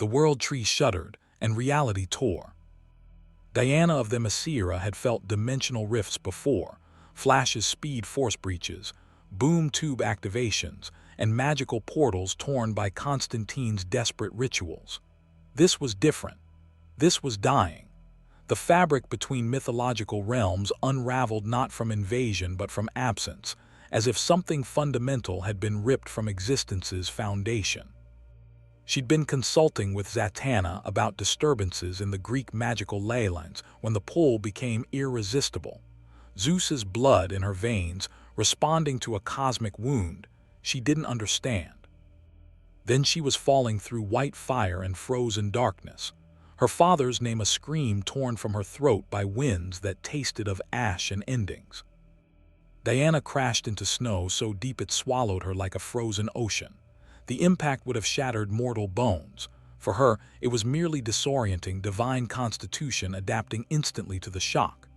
The world tree shuddered, and reality tore. Diana of Themyscira had felt dimensional rifts before, Flash's speed force breaches, boom tube activations, and magical portals torn by Constantine's desperate rituals. This was different. This was dying. The fabric between mythological realms unraveled not from invasion but from absence, as if something fundamental had been ripped from existence's foundation. She'd been consulting with Zatanna about disturbances in the Greek magical ley lines when the pull became irresistible. Zeus's blood in her veins, responding to a cosmic wound she didn't understand. Then she was falling through white fire and frozen darkness, her father's name a scream torn from her throat by winds that tasted of ash and endings. Diana crashed into snow so deep it swallowed her like a frozen ocean. The impact would have shattered mortal bones. For her, it was merely disorienting divine constitution adapting instantly to the shock.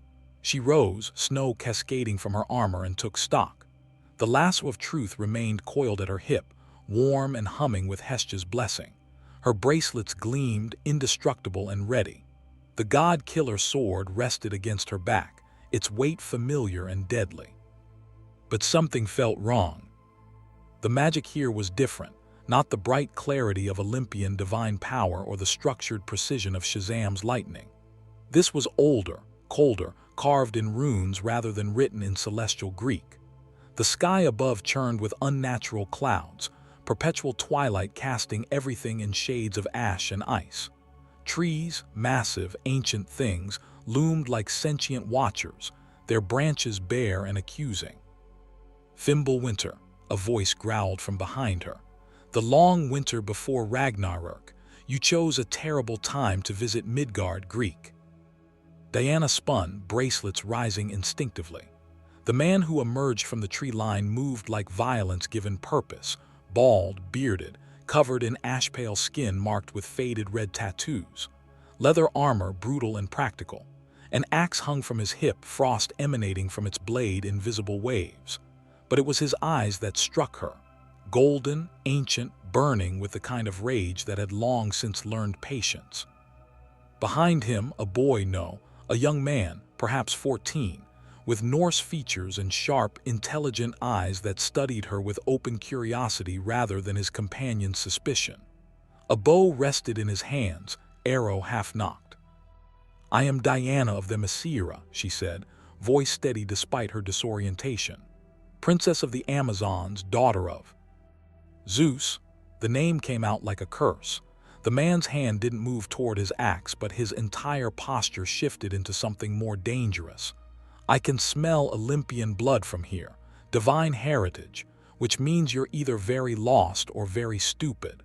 She rose, snow cascading from her armor, and took stock. The lasso of truth remained coiled at her hip, warm and humming with Hesht's blessing. Her bracelets gleamed, indestructible and ready. The god-killer sword rested against her back, its weight familiar and deadly. But something felt wrong. The magic here was different, not the bright clarity of Olympian divine power or the structured precision of Shazam's lightning. This was older, colder, carved in runes rather than written in celestial Greek. The sky above churned with unnatural clouds, perpetual twilight casting everything in shades of ash and ice. Trees, massive, ancient things, loomed like sentient watchers, their branches bare and accusing. Fimbulwinter, a voice growled from behind her. The long winter before Ragnarök, you chose a terrible time to visit Midgard, Greek. Diana spun, bracelets rising instinctively. The man who emerged from the tree line moved like violence given purpose, bald, bearded, covered in ash-pale skin marked with faded red tattoos. Leather armor brutal and practical. An axe hung from his hip, frost emanating from its blade in visible waves. But it was his eyes that struck her. Golden, ancient, burning with the kind of rage that had long since learned patience. Behind him, a boy, no, a young man, perhaps 14, with Norse features and sharp, intelligent eyes that studied her with open curiosity rather than his companion's suspicion. A bow rested in his hands, arrow half-nocked. "I am Diana of Themyscira," she said, voice steady despite her disorientation. "Princess of the Amazons, daughter of Zeus." The name came out like a curse. The man's hand didn't move toward his axe, but his entire posture shifted into something more dangerous. "I can smell Olympian blood from here, divine heritage, which means you're either very lost or very stupid."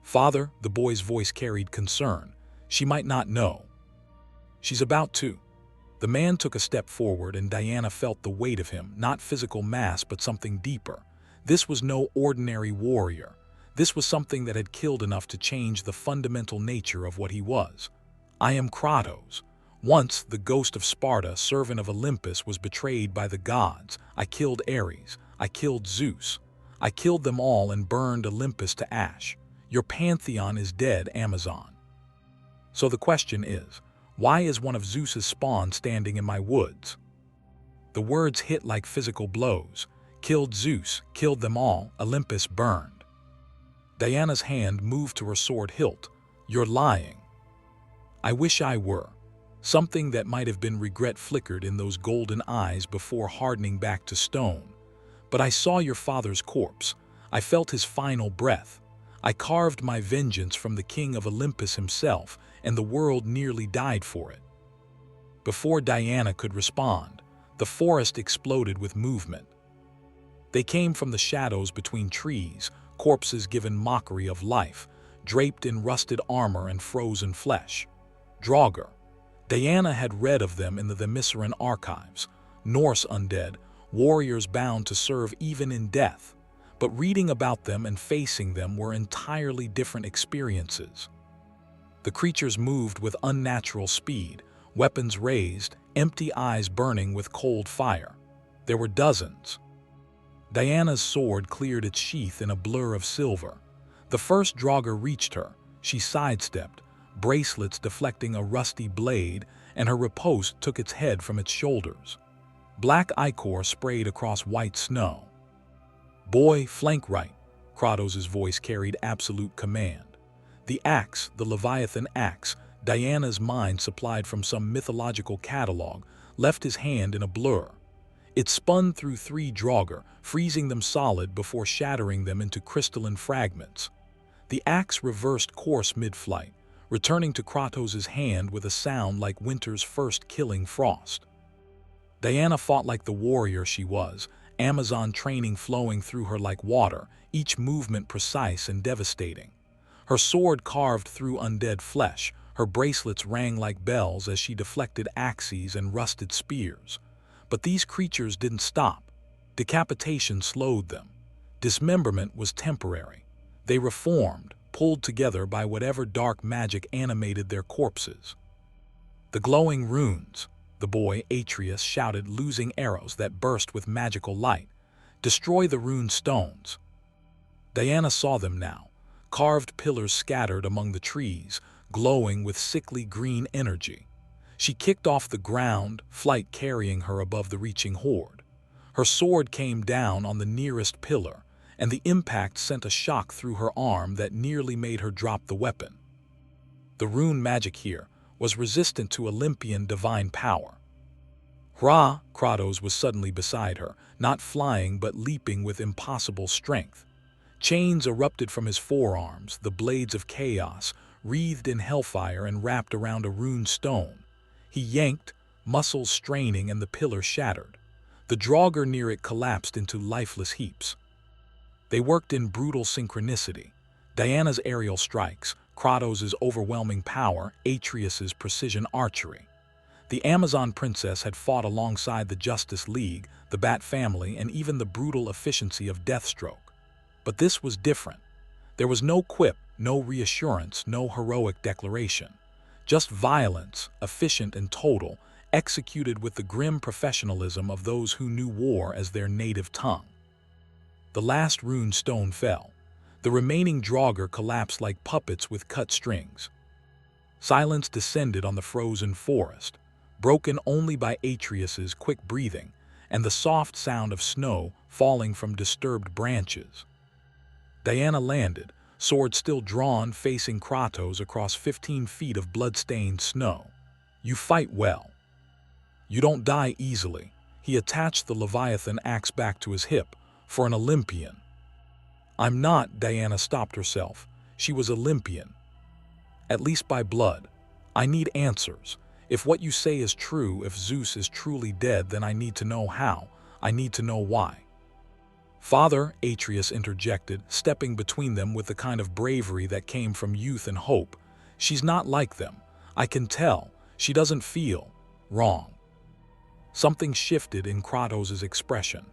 "Father," the boy's voice carried concern, "she might not know." "She's about to." The man took a step forward and Diana felt the weight of him, not physical mass but something deeper. This was no ordinary warrior. This was something that had killed enough to change the fundamental nature of what he was. "I am Kratos. Once, the ghost of Sparta, servant of Olympus, was betrayed by the gods. I killed Ares. I killed Zeus. I killed them all and burned Olympus to ash. Your pantheon is dead, Amazon. So the question is, why is one of Zeus's spawn standing in my woods?" The words hit like physical blows. Killed Zeus, killed them all, Olympus burned. Diana's hand moved to her sword hilt. "You're lying." "I wish I were." Something that might have been regret flickered in those golden eyes before hardening back to stone. "But I saw your father's corpse. I felt his final breath. I carved my vengeance from the king of Olympus himself, and the world nearly died for it." Before Diana could respond, the forest exploded with movement. They came from the shadows between trees, corpses given mockery of life, draped in rusted armor and frozen flesh. Draugr. Diana had read of them in the Themysciran archives, Norse undead, warriors bound to serve even in death. But reading about them and facing them were entirely different experiences. The creatures moved with unnatural speed, weapons raised, empty eyes burning with cold fire. There were dozens. Diana's sword cleared its sheath in a blur of silver. The first Draugr reached her. She sidestepped, bracelets deflecting a rusty blade, and her riposte took its head from its shoulders. Black ichor sprayed across white snow. "Boy, flank right," Kratos' voice carried absolute command. The axe, the Leviathan axe, Diana's mind supplied from some mythological catalog, left his hand in a blur. It spun through 3 Draugr, freezing them solid before shattering them into crystalline fragments. The axe reversed course mid-flight, returning to Kratos' hand with a sound like winter's first killing frost. Diana fought like the warrior she was, Amazon training flowing through her like water, each movement precise and devastating. Her sword carved through undead flesh, her bracelets rang like bells as she deflected axes and rusted spears. But these creatures didn't stop. Decapitation slowed them. Dismemberment was temporary. They reformed, pulled together by whatever dark magic animated their corpses. "The glowing runes," the boy Atreus shouted, losing arrows that burst with magical light. "Destroy the rune stones." Diana saw them now, carved pillars scattered among the trees, glowing with sickly green energy. She kicked off the ground, flight carrying her above the reaching horde. Her sword came down on the nearest pillar, and the impact sent a shock through her arm that nearly made her drop the weapon. The rune magic here was resistant to Olympian divine power. Hra, Kratos was suddenly beside her, not flying but leaping with impossible strength. Chains erupted from his forearms, the blades of chaos, wreathed in hellfire and wrapped around a rune stone. He yanked, muscles straining, and the pillar shattered. The Draugr near it collapsed into lifeless heaps. They worked in brutal synchronicity. Diana's aerial strikes, Kratos' overwhelming power, Atreus' precision archery. The Amazon princess had fought alongside the Justice League, the Bat family, and even the brutal efficiency of Deathstroke. But this was different. There was no quip, no reassurance, no heroic declaration. Just violence, efficient and total, executed with the grim professionalism of those who knew war as their native tongue. The last rune stone fell. The remaining Draugr collapsed like puppets with cut strings. Silence descended on the frozen forest, broken only by Atreus' quick breathing and the soft sound of snow falling from disturbed branches. Diana landed, sword still drawn, facing Kratos across 15 feet of blood-stained snow. "You fight well. You don't die easily." He attached the Leviathan axe back to his hip. "For an Olympian." "I'm not," Diana stopped herself. She was Olympian. "At least by blood. I need answers. If what you say is true, if Zeus is truly dead, then I need to know how. I need to know why." "Father," Atreus interjected, stepping between them with the kind of bravery that came from youth and hope. "She's not like them. I can tell. She doesn't feel wrong." Something shifted in Kratos' expression.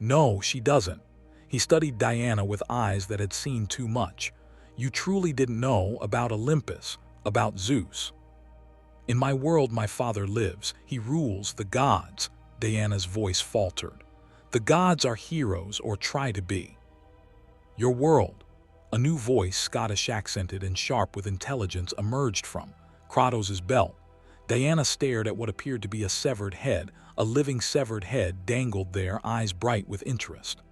"No, she doesn't." He studied Diana with eyes that had seen too much. "You truly didn't know about Olympus, about Zeus." "In my world my father lives. He rules the gods," Diana's voice faltered. "The gods are heroes, or try to be." "Your world," a new voice, Scottish-accented and sharp with intelligence, emerged from Kratos' belt. Diana stared at what appeared to be a severed head. A living severed head dangled there, eyes bright with interest.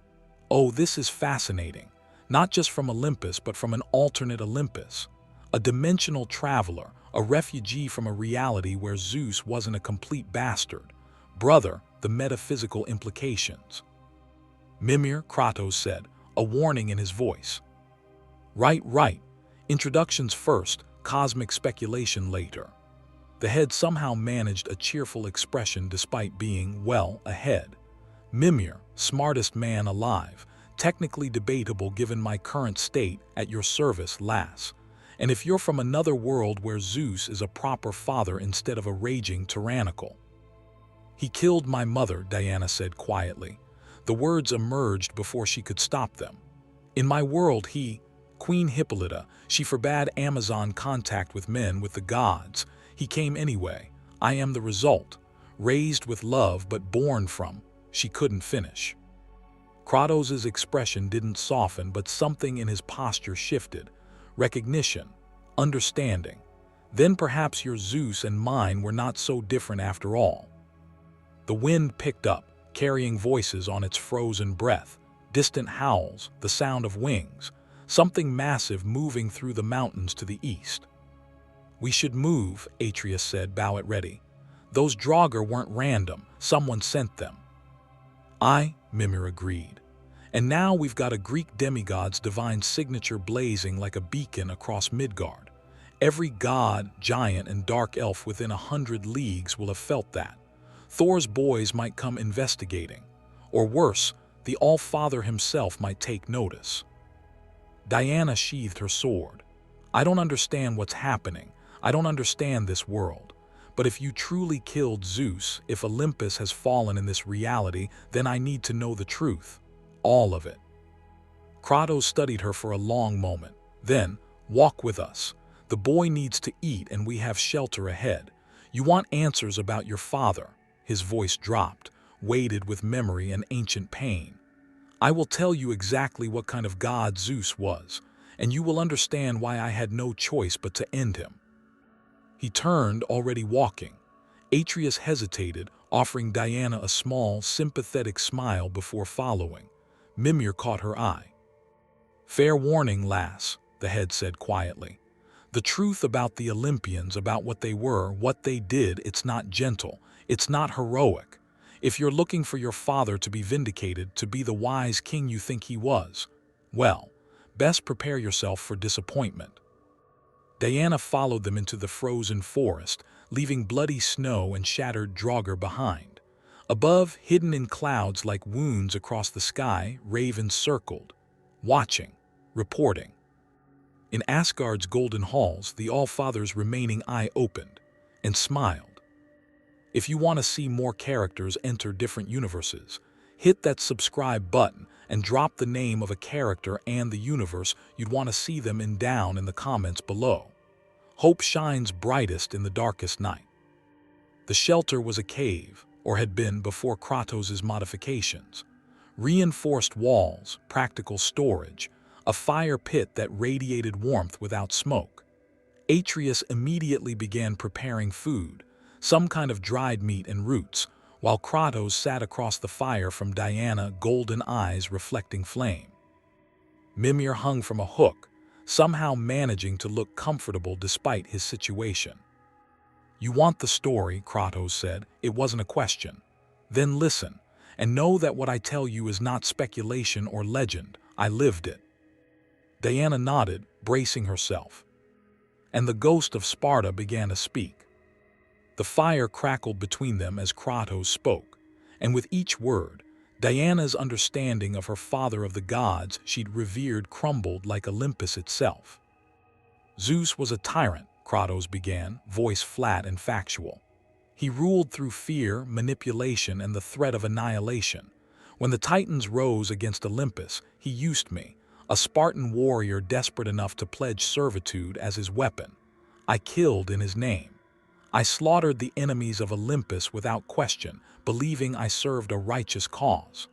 "Oh, this is fascinating. Not just from Olympus, but from an alternate Olympus. A dimensional traveler, a refugee from a reality where Zeus wasn't a complete bastard. Brother, the metaphysical implications." "Mimir," Kratos said, a warning in his voice. Right. Introductions first, cosmic speculation later." The head somehow managed a cheerful expression despite being, well, a head. "Mimir, smartest man alive. Technically debatable given my current state, at your service, lass. And if you're from another world where Zeus is a proper father instead of a raging tyrannical." "He killed my mother," Diana said quietly. The words emerged before she could stop them. "In my world Queen Hippolyta, she forbade Amazon contact with men, with the gods. He came anyway. I am the result. Raised with love but born from." She couldn't finish. Kratos' expression didn't soften, but something in his posture shifted. Recognition. understanding. Then perhaps your Zeus and mine were not so different after all. The wind picked up, carrying voices on its frozen breath, distant howls, the sound of wings, something massive moving through the mountains to the east. "We should move," Atreus said, bow at ready. "Those Draugr weren't random, someone sent them." "Aye," Mimir agreed. "And now we've got a Greek demigod's divine signature blazing like a beacon across Midgard. Every god, giant, and dark elf within 100 leagues will have felt that. Thor's boys might come investigating. Or worse, the All-Father himself might take notice." Diana sheathed her sword. "I don't understand what's happening. I don't understand this world. But if you truly killed Zeus, if Olympus has fallen in this reality, then I need to know the truth. All of it." Kratos studied her for a long moment. Then, "Walk with us. The boy needs to eat and we have shelter ahead. You want answers about your father." His voice dropped, weighted with memory and ancient pain. "I will tell you exactly what kind of god Zeus was, and you will understand why I had no choice but to end him." He turned, already walking. Atreus hesitated, offering Diana a small, sympathetic smile before following. Mimir caught her eye. "Fair warning, lass," the head said quietly. "The truth about the Olympians, about what they were, what they did, it's not gentle, it's not heroic. If you're looking for your father to be vindicated, to be the wise king you think he was, well, best prepare yourself for disappointment." Diana followed them into the frozen forest, leaving bloody snow and shattered Draugr behind. Above, hidden in clouds like wounds across the sky, ravens circled, watching, reporting. In Asgard's golden halls, the All-Father's remaining eye opened and smiled. If you want to see more characters enter different universes, hit that subscribe button and drop the name of a character and the universe you'd want to see them in down in the comments below. Hope shines brightest in the darkest night. The shelter was a cave, or had been before Kratos' modifications. Reinforced walls, practical storage, a fire pit that radiated warmth without smoke. Atreus immediately began preparing food, some kind of dried meat and roots, while Kratos sat across the fire from Diana, golden eyes reflecting flame. Mimir hung from a hook, somehow managing to look comfortable despite his situation. "You want the story," Kratos said. "It wasn't a question. Then listen, and know that what I tell you is not speculation or legend. I lived it." Diana nodded, bracing herself. And the ghost of Sparta began to speak. The fire crackled between them as Kratos spoke, and with each word, Diana's understanding of her father of the gods she'd revered crumbled like Olympus itself. "Zeus was a tyrant," Kratos began, voice flat and factual. "He ruled through fear, manipulation, and the threat of annihilation. When the Titans rose against Olympus, he used me, a Spartan warrior desperate enough to pledge servitude as his weapon. I killed in his name. I slaughtered the enemies of Olympus without question, believing I served a righteous cause."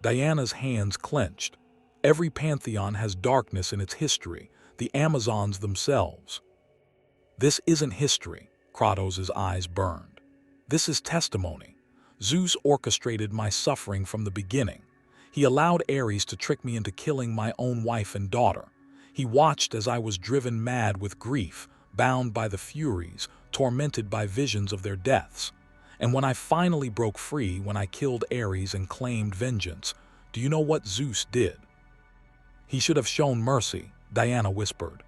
Diana's hands clenched. Every pantheon has darkness in its history, the Amazons themselves. "This isn't history," Kratos' eyes burned. "This is testimony. Zeus orchestrated my suffering from the beginning. He allowed Ares to trick me into killing my own wife and daughter. He watched as I was driven mad with grief, bound by the Furies, tormented by visions of their deaths. And when I finally broke free, when I killed Ares and claimed vengeance, do you know what Zeus did?" "He should have shown mercy," Diana whispered.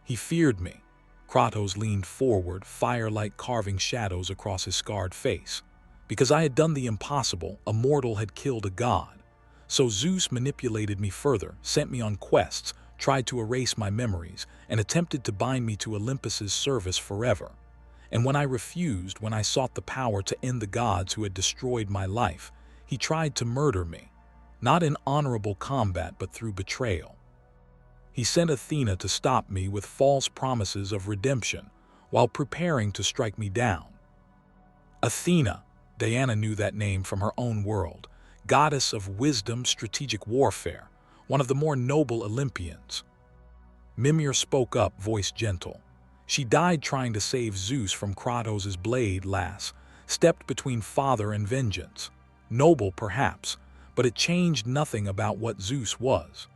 "He feared me." Kratos leaned forward, firelight carving shadows across his scarred face. "Because I had done the impossible, a mortal had killed a god. So Zeus manipulated me further, sent me on quests, tried to erase my memories, and attempted to bind me to Olympus's service forever. And when I refused, when I sought the power to end the gods who had destroyed my life, he tried to murder me, not in honorable combat but through betrayal. He sent Athena to stop me with false promises of redemption, while preparing to strike me down." Athena, Diana knew that name from her own world, goddess of wisdom, strategic warfare, one of the more noble Olympians. Mimir spoke up, voice gentle. She died trying to save Zeus from Kratos' blade, lass, stepped between father and vengeance. Noble, perhaps, but it changed nothing about what Zeus was.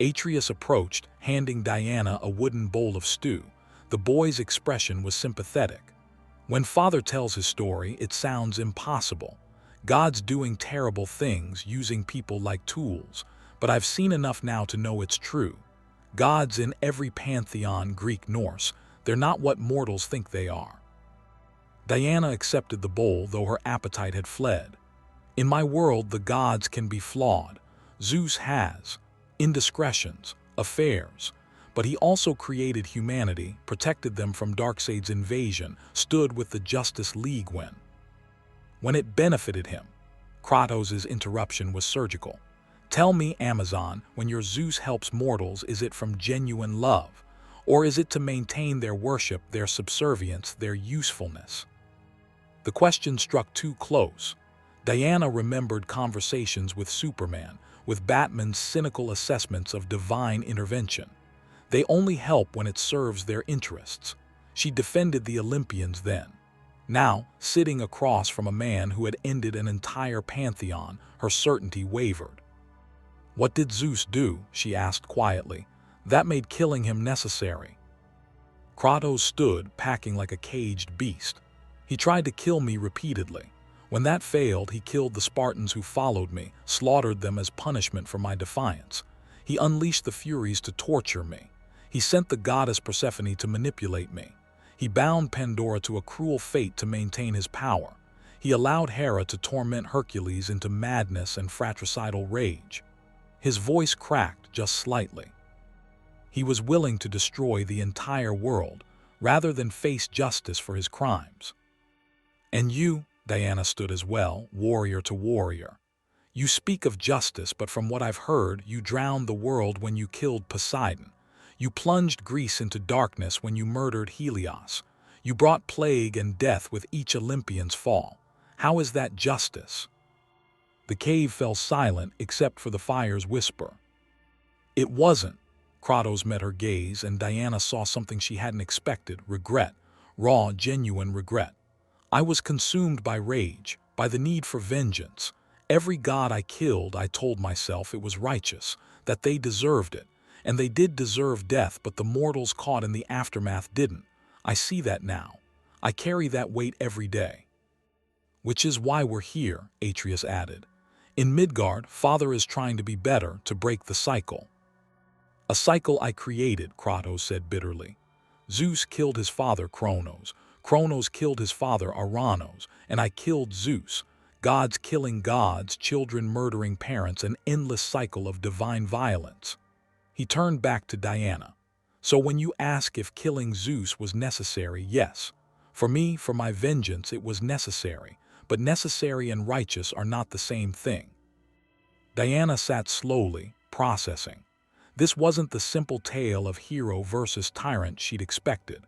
Atreus approached, handing Diana a wooden bowl of stew. The boy's expression was sympathetic. When father tells his story, it sounds impossible. God's doing terrible things, using people like tools, but I've seen enough now to know it's true. Gods in every pantheon, Greek, Norse, they're not what mortals think they are. Diana accepted the bowl, though her appetite had fled. In my world, the gods can be flawed. Zeus has indiscretions, affairs, but he also created humanity, protected them from Darkseid's invasion, stood with the Justice League when it benefited him. Kratos' interruption was surgical. Tell me, Amazon, when your Zeus helps mortals, is it from genuine love, or is it to maintain their worship, their subservience, their usefulness? The question struck too close. Diana remembered conversations with Superman, with Batman's cynical assessments of divine intervention. They only help when it serves their interests. She defended the Olympians then. Now, sitting across from a man who had ended an entire pantheon, her certainty wavered. What did Zeus do? She asked quietly. That made killing him necessary. Kratos stood, packing like a caged beast. He tried to kill me repeatedly. When that failed, he killed the Spartans who followed me, slaughtered them as punishment for my defiance. He unleashed the Furies to torture me. He sent the goddess Persephone to manipulate me. He bound Pandora to a cruel fate to maintain his power. He allowed Hera to torment Hercules into madness and fratricidal rage. His voice cracked just slightly. He was willing to destroy the entire world, rather than face justice for his crimes. And you, Diana stood as well, warrior to warrior. You speak of justice, but from what I've heard, you drowned the world when you killed Poseidon. You plunged Greece into darkness when you murdered Helios. You brought plague and death with each Olympian's fall. How is that justice? The cave fell silent except for the fire's whisper. It wasn't. Kratos met her gaze, and Diana saw something she hadn't expected: regret, raw, genuine regret. I was consumed by rage, by the need for vengeance. Every god I killed, I told myself it was righteous, that they deserved it. And they did deserve death, but the mortals caught in the aftermath didn't. I see that now. I carry that weight every day. Which is why we're here, Atreus added. In Midgard, Father is trying to be better, to break the cycle. A cycle I created, Kratos said bitterly. Zeus killed his father, Kronos. Kronos killed his father, Aranos, and I killed Zeus. Gods killing gods, children murdering parents, an endless cycle of divine violence. He turned back to Diana. So when you ask if killing Zeus was necessary, yes. For me, for my vengeance, it was necessary. But necessary and righteous are not the same thing. Diana sat slowly, processing. This wasn't the simple tale of hero versus tyrant she'd expected.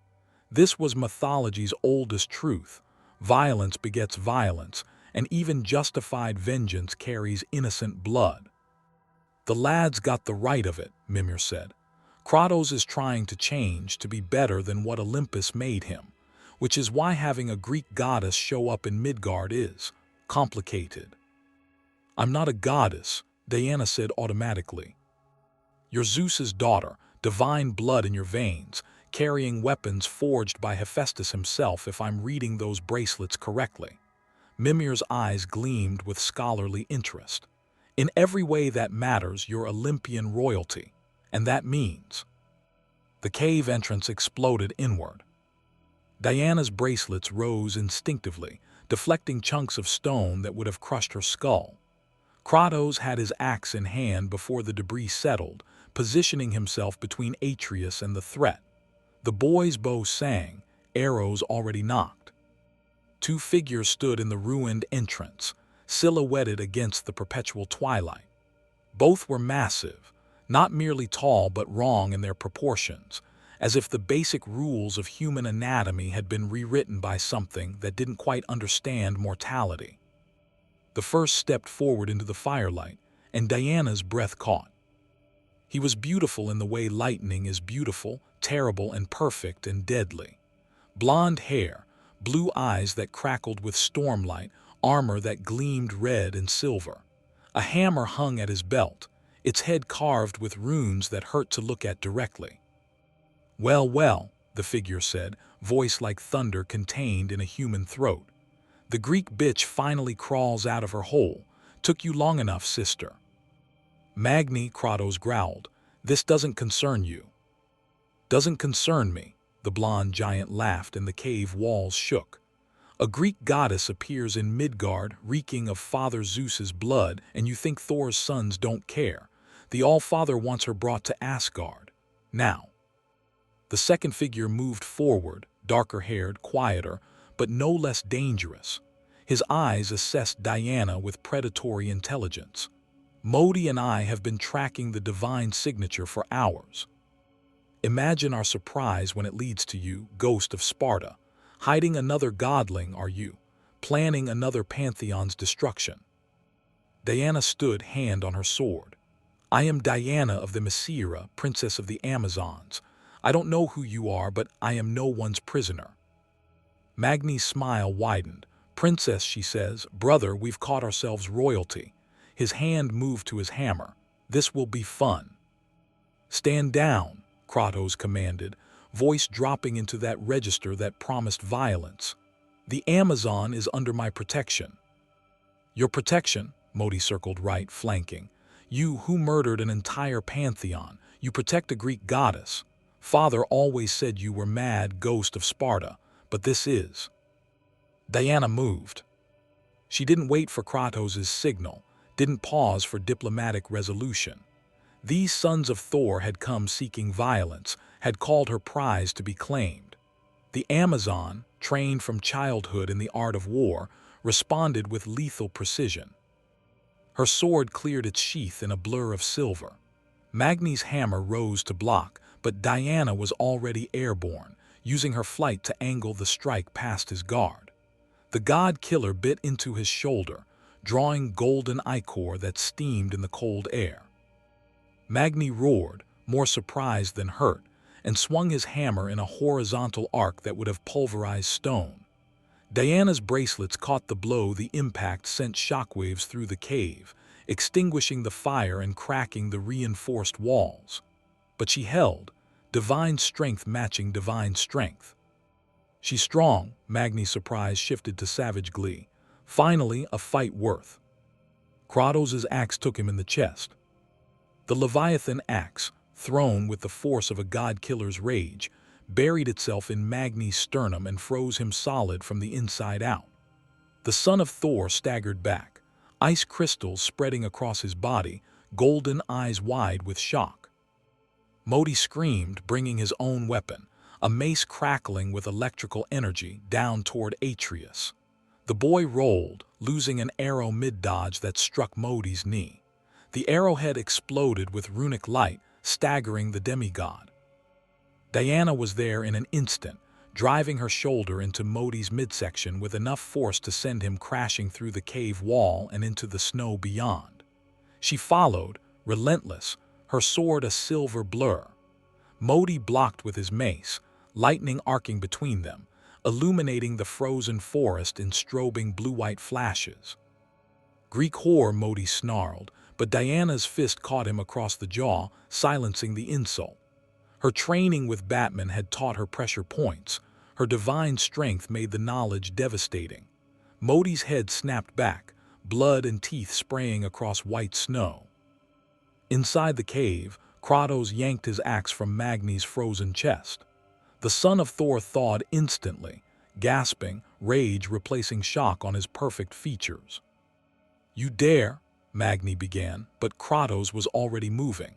This was mythology's oldest truth. Violence begets violence, and even justified vengeance carries innocent blood. The lad's got the right of it, Mimir said. Kratos is trying to change, to be better than what Olympus made him, which is why having a Greek goddess show up in Midgard is complicated. I'm not a goddess, Diana said automatically. You're Zeus's daughter, divine blood in your veins, carrying weapons forged by Hephaestus himself, if I'm reading those bracelets correctly. Mimir's eyes gleamed with scholarly interest. In every way that matters, you're Olympian royalty, and that means... The cave entrance exploded inward. Diana's bracelets rose instinctively, deflecting chunks of stone that would have crushed her skull. Kratos had his axe in hand before the debris settled, positioning himself between Atreus and the threat. The boy's bow sang, arrows already nocked. Two figures stood in the ruined entrance, silhouetted against the perpetual twilight. Both were massive, not merely tall but wrong in their proportions, as if the basic rules of human anatomy had been rewritten by something that didn't quite understand mortality. The first stepped forward into the firelight, and Diana's breath caught. He was beautiful in the way lightning is beautiful, terrible and perfect and deadly. Blonde hair, blue eyes that crackled with stormlight, armor that gleamed red and silver. A hammer hung at his belt, its head carved with runes that hurt to look at directly. "Well, well," the figure said, voice like thunder contained in a human throat. "The Greek bitch finally crawls out of her hole. Took you long enough, sister." "Magni," Kratos growled, "this doesn't concern you." "Doesn't concern me," the blonde giant laughed and the cave walls shook. "A Greek goddess appears in Midgard, reeking of Father Zeus's blood, and you think Thor's sons don't care. The All-Father wants her brought to Asgard. Now." The second figure moved forward, darker-haired, quieter, but no less dangerous. His eyes assessed Diana with predatory intelligence. "Modi and I have been tracking the divine signature for hours. Imagine our surprise when it leads to you, ghost of Sparta. Hiding another godling, are you? Planning another pantheon's destruction." Diana stood, hand on her sword. "I am Diana of the Messira, princess of the Amazons. I don't know who you are, but I am no one's prisoner." Magni's smile widened. "Princess," she says, "brother, we've caught ourselves royalty." His hand moved to his hammer. "This will be fun." "Stand down," Kratos commanded, voice dropping into that register that promised violence. "The Amazon is under my protection." "Your protection?" Modi circled right, flanking. "You who murdered an entire pantheon, you protect a Greek goddess. Father always said you were mad, ghost of Sparta, but this is." Diana moved. She didn't wait for Kratos' signal, didn't pause for diplomatic resolution. These sons of Thor had come seeking violence, had called her prize to be claimed. The Amazon, trained from childhood in the art of war, responded with lethal precision. Her sword cleared its sheath in a blur of silver. Magni's hammer rose to block, but Diana was already airborne, using her flight to angle the strike past his guard. The god-killer bit into his shoulder, drawing golden ichor that steamed in the cold air. Magni roared, more surprised than hurt, and swung his hammer in a horizontal arc that would have pulverized stone. Diana's bracelets caught the blow. The impact sent shockwaves through the cave, extinguishing the fire and cracking the reinforced walls. But she held, divine strength matching divine strength. "She's strong," Magni's surprise shifted to savage glee. "Finally, a fight worth." Kratos' axe took him in the chest. The Leviathan axe, thrown with the force of a god-killer's rage, buried itself in Magni's sternum and froze him solid from the inside out. The son of Thor staggered back, ice crystals spreading across his body, golden eyes wide with shock. Modi screamed, bringing his own weapon, a mace crackling with electrical energy, down toward Atreus. The boy rolled, losing an arrow mid-dodge that struck Modi's knee. The arrowhead exploded with runic light, staggering the demigod. Diana was there in an instant, driving her shoulder into Modi's midsection with enough force to send him crashing through the cave wall and into the snow beyond. She followed, relentless, her sword a silver blur. Modi blocked with his mace, lightning arcing between them, illuminating the frozen forest in strobing blue-white flashes. "Greek whore," Modi snarled, but Diana's fist caught him across the jaw, silencing the insult. Her training with Batman had taught her pressure points. Her divine strength made the knowledge devastating. Modi's head snapped back, blood and teeth spraying across white snow. Inside the cave, Kratos yanked his axe from Magni's frozen chest. The son of Thor thawed instantly, gasping, rage replacing shock on his perfect features. "You dare," Magni began, but Kratos was already moving.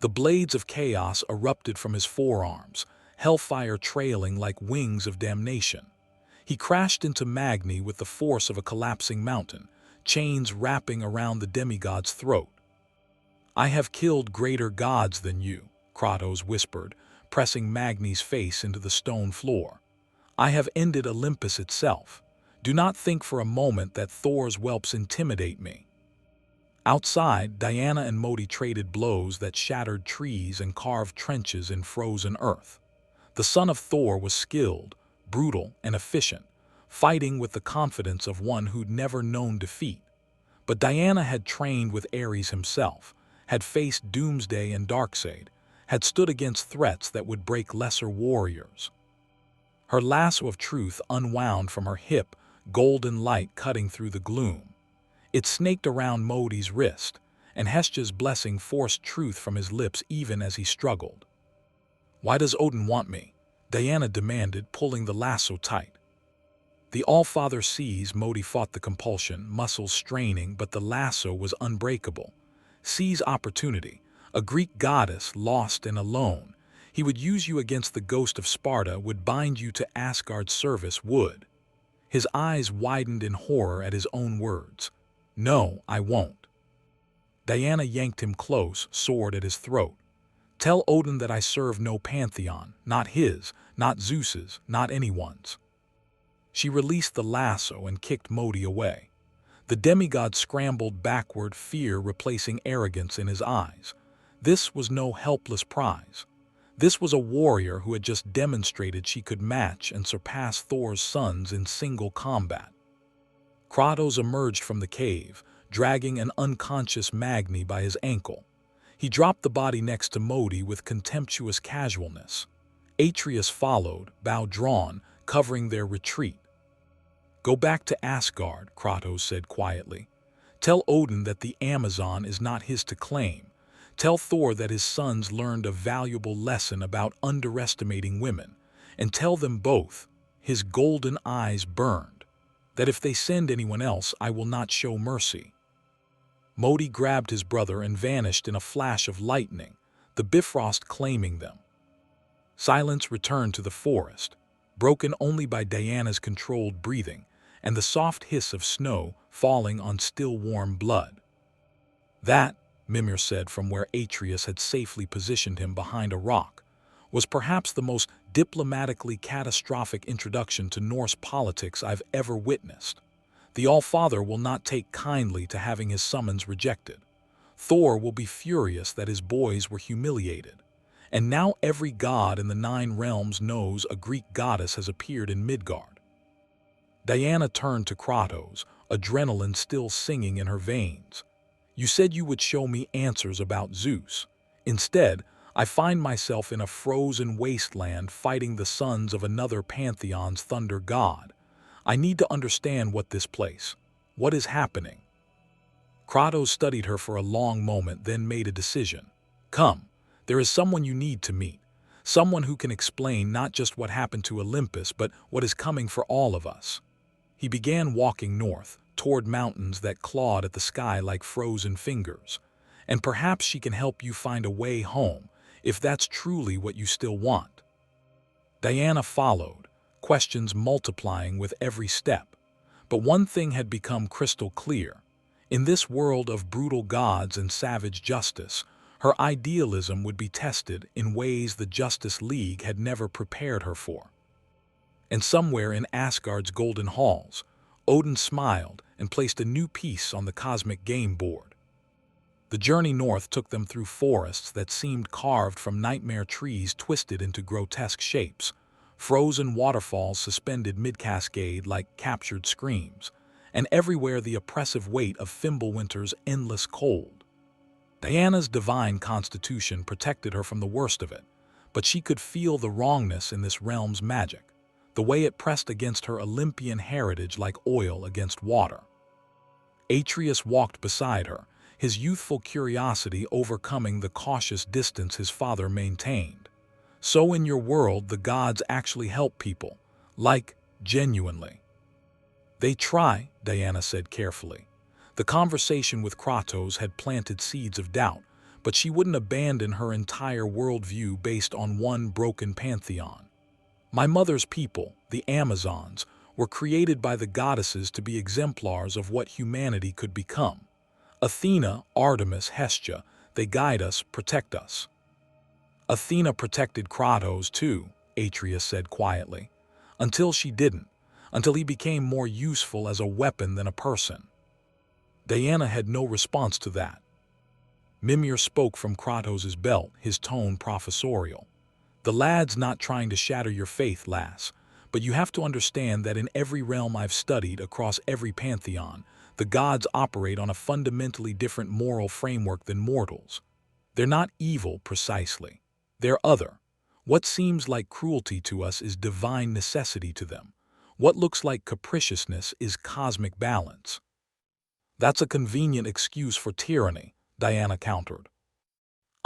The blades of chaos erupted from his forearms, hellfire trailing like wings of damnation. He crashed into Magni with the force of a collapsing mountain, chains wrapping around the demigod's throat. "I have killed greater gods than you," Kratos whispered, pressing Magni's face into the stone floor. "I have ended Olympus itself. Do not think for a moment that Thor's whelps intimidate me." Outside, Diana and Modi traded blows that shattered trees and carved trenches in frozen earth. The son of Thor was skilled, brutal, and efficient, fighting with the confidence of one who'd never known defeat. But Diana had trained with Ares himself, had faced Doomsday and Darkseid, had stood against threats that would break lesser warriors. Her lasso of truth unwound from her hip, golden light cutting through the gloom. It snaked around Modi's wrist, and Hestia's blessing forced truth from his lips even as he struggled. "Why does Odin want me?" Diana demanded, pulling the lasso tight. The Allfather sees Modi fought the compulsion, muscles straining, but the lasso was unbreakable. Sees opportunity, a Greek goddess lost and alone. He would use you against the ghost of Sparta, would bind you to Asgard's service, would. His eyes widened in horror at his own words. "No, I won't." Diana yanked him close, sword at his throat. "Tell Odin that I serve no pantheon, not his, not Zeus's, not anyone's." She released the lasso and kicked Modi away. The demigod scrambled backward, fear replacing arrogance in his eyes. This was no helpless prize. This was a warrior who had just demonstrated she could match and surpass Thor's sons in single combat. Kratos emerged from the cave, dragging an unconscious Magni by his ankle. He dropped the body next to Modi with contemptuous casualness. Atreus followed, bow drawn, covering their retreat. "Go back to Asgard," Kratos said quietly. "Tell Odin that the Amazon is not his to claim. Tell Thor that his sons learned a valuable lesson about underestimating women. And tell them both," his golden eyes burned, "that if they send anyone else, I will not show mercy." Modi grabbed his brother and vanished in a flash of lightning, the Bifrost claiming them. Silence returned to the forest, broken only by Diana's controlled breathing and the soft hiss of snow falling on still warm blood. "That," Mimir said from where Atreus had safely positioned him behind a rock, "was perhaps the most diplomatically catastrophic introduction to Norse politics I've ever witnessed. The Allfather will not take kindly to having his summons rejected. Thor will be furious that his boys were humiliated. And now every god in the 9 realms knows a Greek goddess has appeared in Midgard." Diana turned to Kratos, adrenaline still singing in her veins. "You said you would show me answers about Zeus. Instead, I find myself in a frozen wasteland fighting the sons of another pantheon's thunder god. I need to understand what is happening." Kratos studied her for a long moment, then made a decision. "Come, there is someone you need to meet. Someone who can explain not just what happened to Olympus, but what is coming for all of us." He began walking north, toward mountains that clawed at the sky like frozen fingers. "And perhaps she can help you find a way home, if that's truly what you still want." Diana followed, questions multiplying with every step. But one thing had become crystal clear. In this world of brutal gods and savage justice, her idealism would be tested in ways the Justice League had never prepared her for. And somewhere in Asgard's golden halls, Odin smiled and placed a new piece on the cosmic game board. The journey north took them through forests that seemed carved from nightmare trees twisted into grotesque shapes, frozen waterfalls suspended mid-cascade like captured screams, and everywhere the oppressive weight of Fimbulwinter's endless cold. Diana's divine constitution protected her from the worst of it, but she could feel the wrongness in this realm's magic, the way it pressed against her Olympian heritage like oil against water. Atreus walked beside her, his youthful curiosity overcoming the cautious distance his father maintained. "So in your world, the gods actually help people, like, genuinely?" "They try," Diana said carefully. The conversation with Kratos had planted seeds of doubt, but she wouldn't abandon her entire worldview based on one broken pantheon. "My mother's people, the Amazons, were created by the goddesses to be exemplars of what humanity could become. Athena, Artemis, Hestia, they guide us, protect us." "Athena protected Kratos too," Atreus said quietly. "Until she didn't. Until he became more useful as a weapon than a person." Diana had no response to that. Mimir spoke from Kratos' belt, his tone professorial. The lad's not trying to shatter your faith, lass, but you have to understand that in every realm I've studied across every pantheon, the gods operate on a fundamentally different moral framework than mortals. They're not evil precisely. They're other. What seems like cruelty to us is divine necessity to them. What looks like capriciousness is cosmic balance. That's a convenient excuse for tyranny, Diana countered.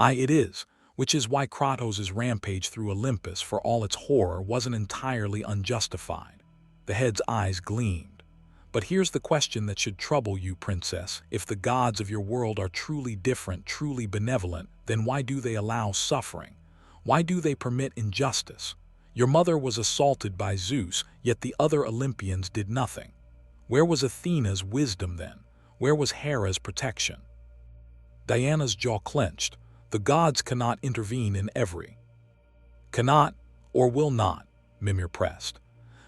It is, which is why Kratos' rampage through Olympus, for all its horror, wasn't entirely unjustified. The head's eyes gleamed. But here's the question that should trouble you, princess. If the gods of your world are truly different, truly benevolent, then why do they allow suffering? Why do they permit injustice? Your mother was assaulted by Zeus, yet the other Olympians did nothing. Where was Athena's wisdom then? Where was Hera's protection? Diana's jaw clenched. The gods cannot intervene in every. Cannot or will not, Mimir pressed.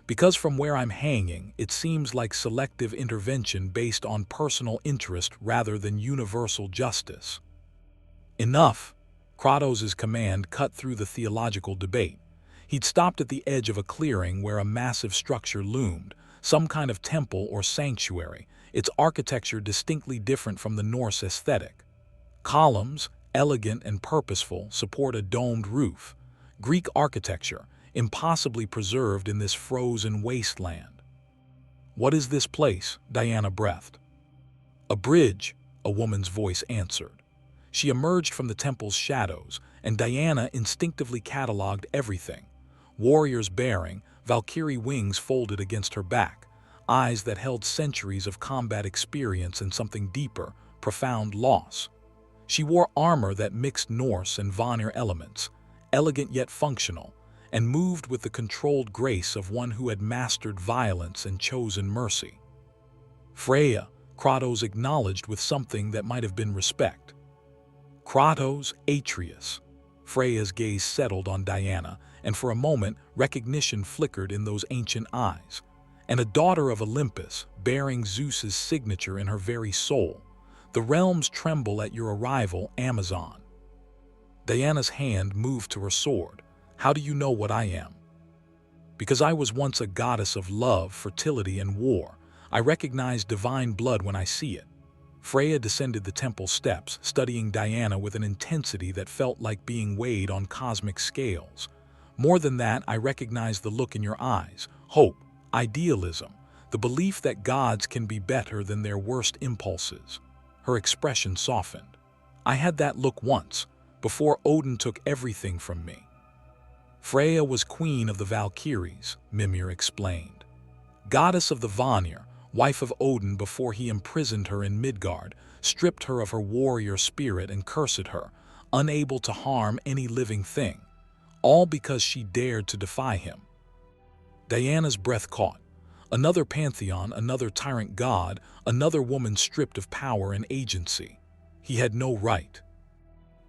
Because from where I'm hanging, it seems like selective intervention based on personal interest rather than universal justice. Enough! Kratos' command cut through the theological debate. He'd stopped at the edge of a clearing where a massive structure loomed, some kind of temple or sanctuary, its architecture distinctly different from the Norse aesthetic. Columns, elegant and purposeful, support a domed roof. Greek architecture, impossibly preserved in this frozen wasteland. What is this place? Diana breathed. A bridge, a woman's voice answered. She emerged from the temple's shadows, and Diana instinctively cataloged everything. Warriors bearing, Valkyrie wings folded against her back, eyes that held centuries of combat experience and something deeper, profound loss. She wore armor that mixed Norse and Vanir elements, elegant yet functional, and moved with the controlled grace of one who had mastered violence and chosen mercy. Freya, Kratos acknowledged with something that might have been respect. Kratos, Atreus. Freya's gaze settled on Diana, and for a moment recognition flickered in those ancient eyes. And a daughter of Olympus, bearing Zeus's signature in her very soul. The realms tremble at your arrival, Amazon. Diana's hand moved to her sword. How do you know what I am? Because I was once a goddess of love, fertility, and war. I recognize divine blood when I see it. Freya descended the temple steps, studying Diana with an intensity that felt like being weighed on cosmic scales. More than that, I recognize the look in your eyes, hope, idealism, the belief that gods can be better than their worst impulses. Her expression softened. I had that look once, before Odin took everything from me. Freya was queen of the Valkyries, Mimir explained. Goddess of the Vanir, wife of Odin before he imprisoned her in Midgard, stripped her of her warrior spirit and cursed her, unable to harm any living thing, all because she dared to defy him. Diana's breath caught. Another pantheon, another tyrant god, another woman stripped of power and agency. He had no right.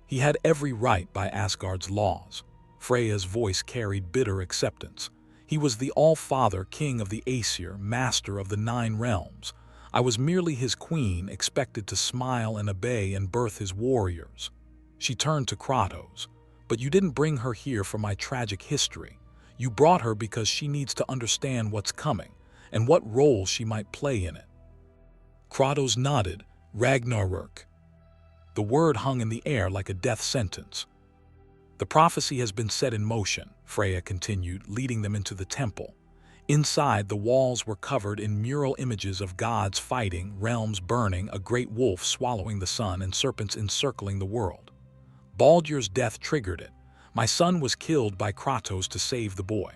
He had every right by Asgard's laws. Freya's voice carried bitter acceptance. He was the All-Father, king of the Aesir, master of the 9 realms. I was merely his queen, expected to smile and obey and birth his warriors. She turned to Kratos. But you didn't bring her here for my tragic history. You brought her because she needs to understand what's coming and what role she might play in it. Kratos nodded. Ragnarök. The word hung in the air like a death sentence. The prophecy has been set in motion, Freya continued, leading them into the temple. Inside, the walls were covered in mural images of gods fighting, realms burning, a great wolf swallowing the sun, and serpents encircling the world. Baldur's death triggered it. My son was killed by Kratos to save the boy.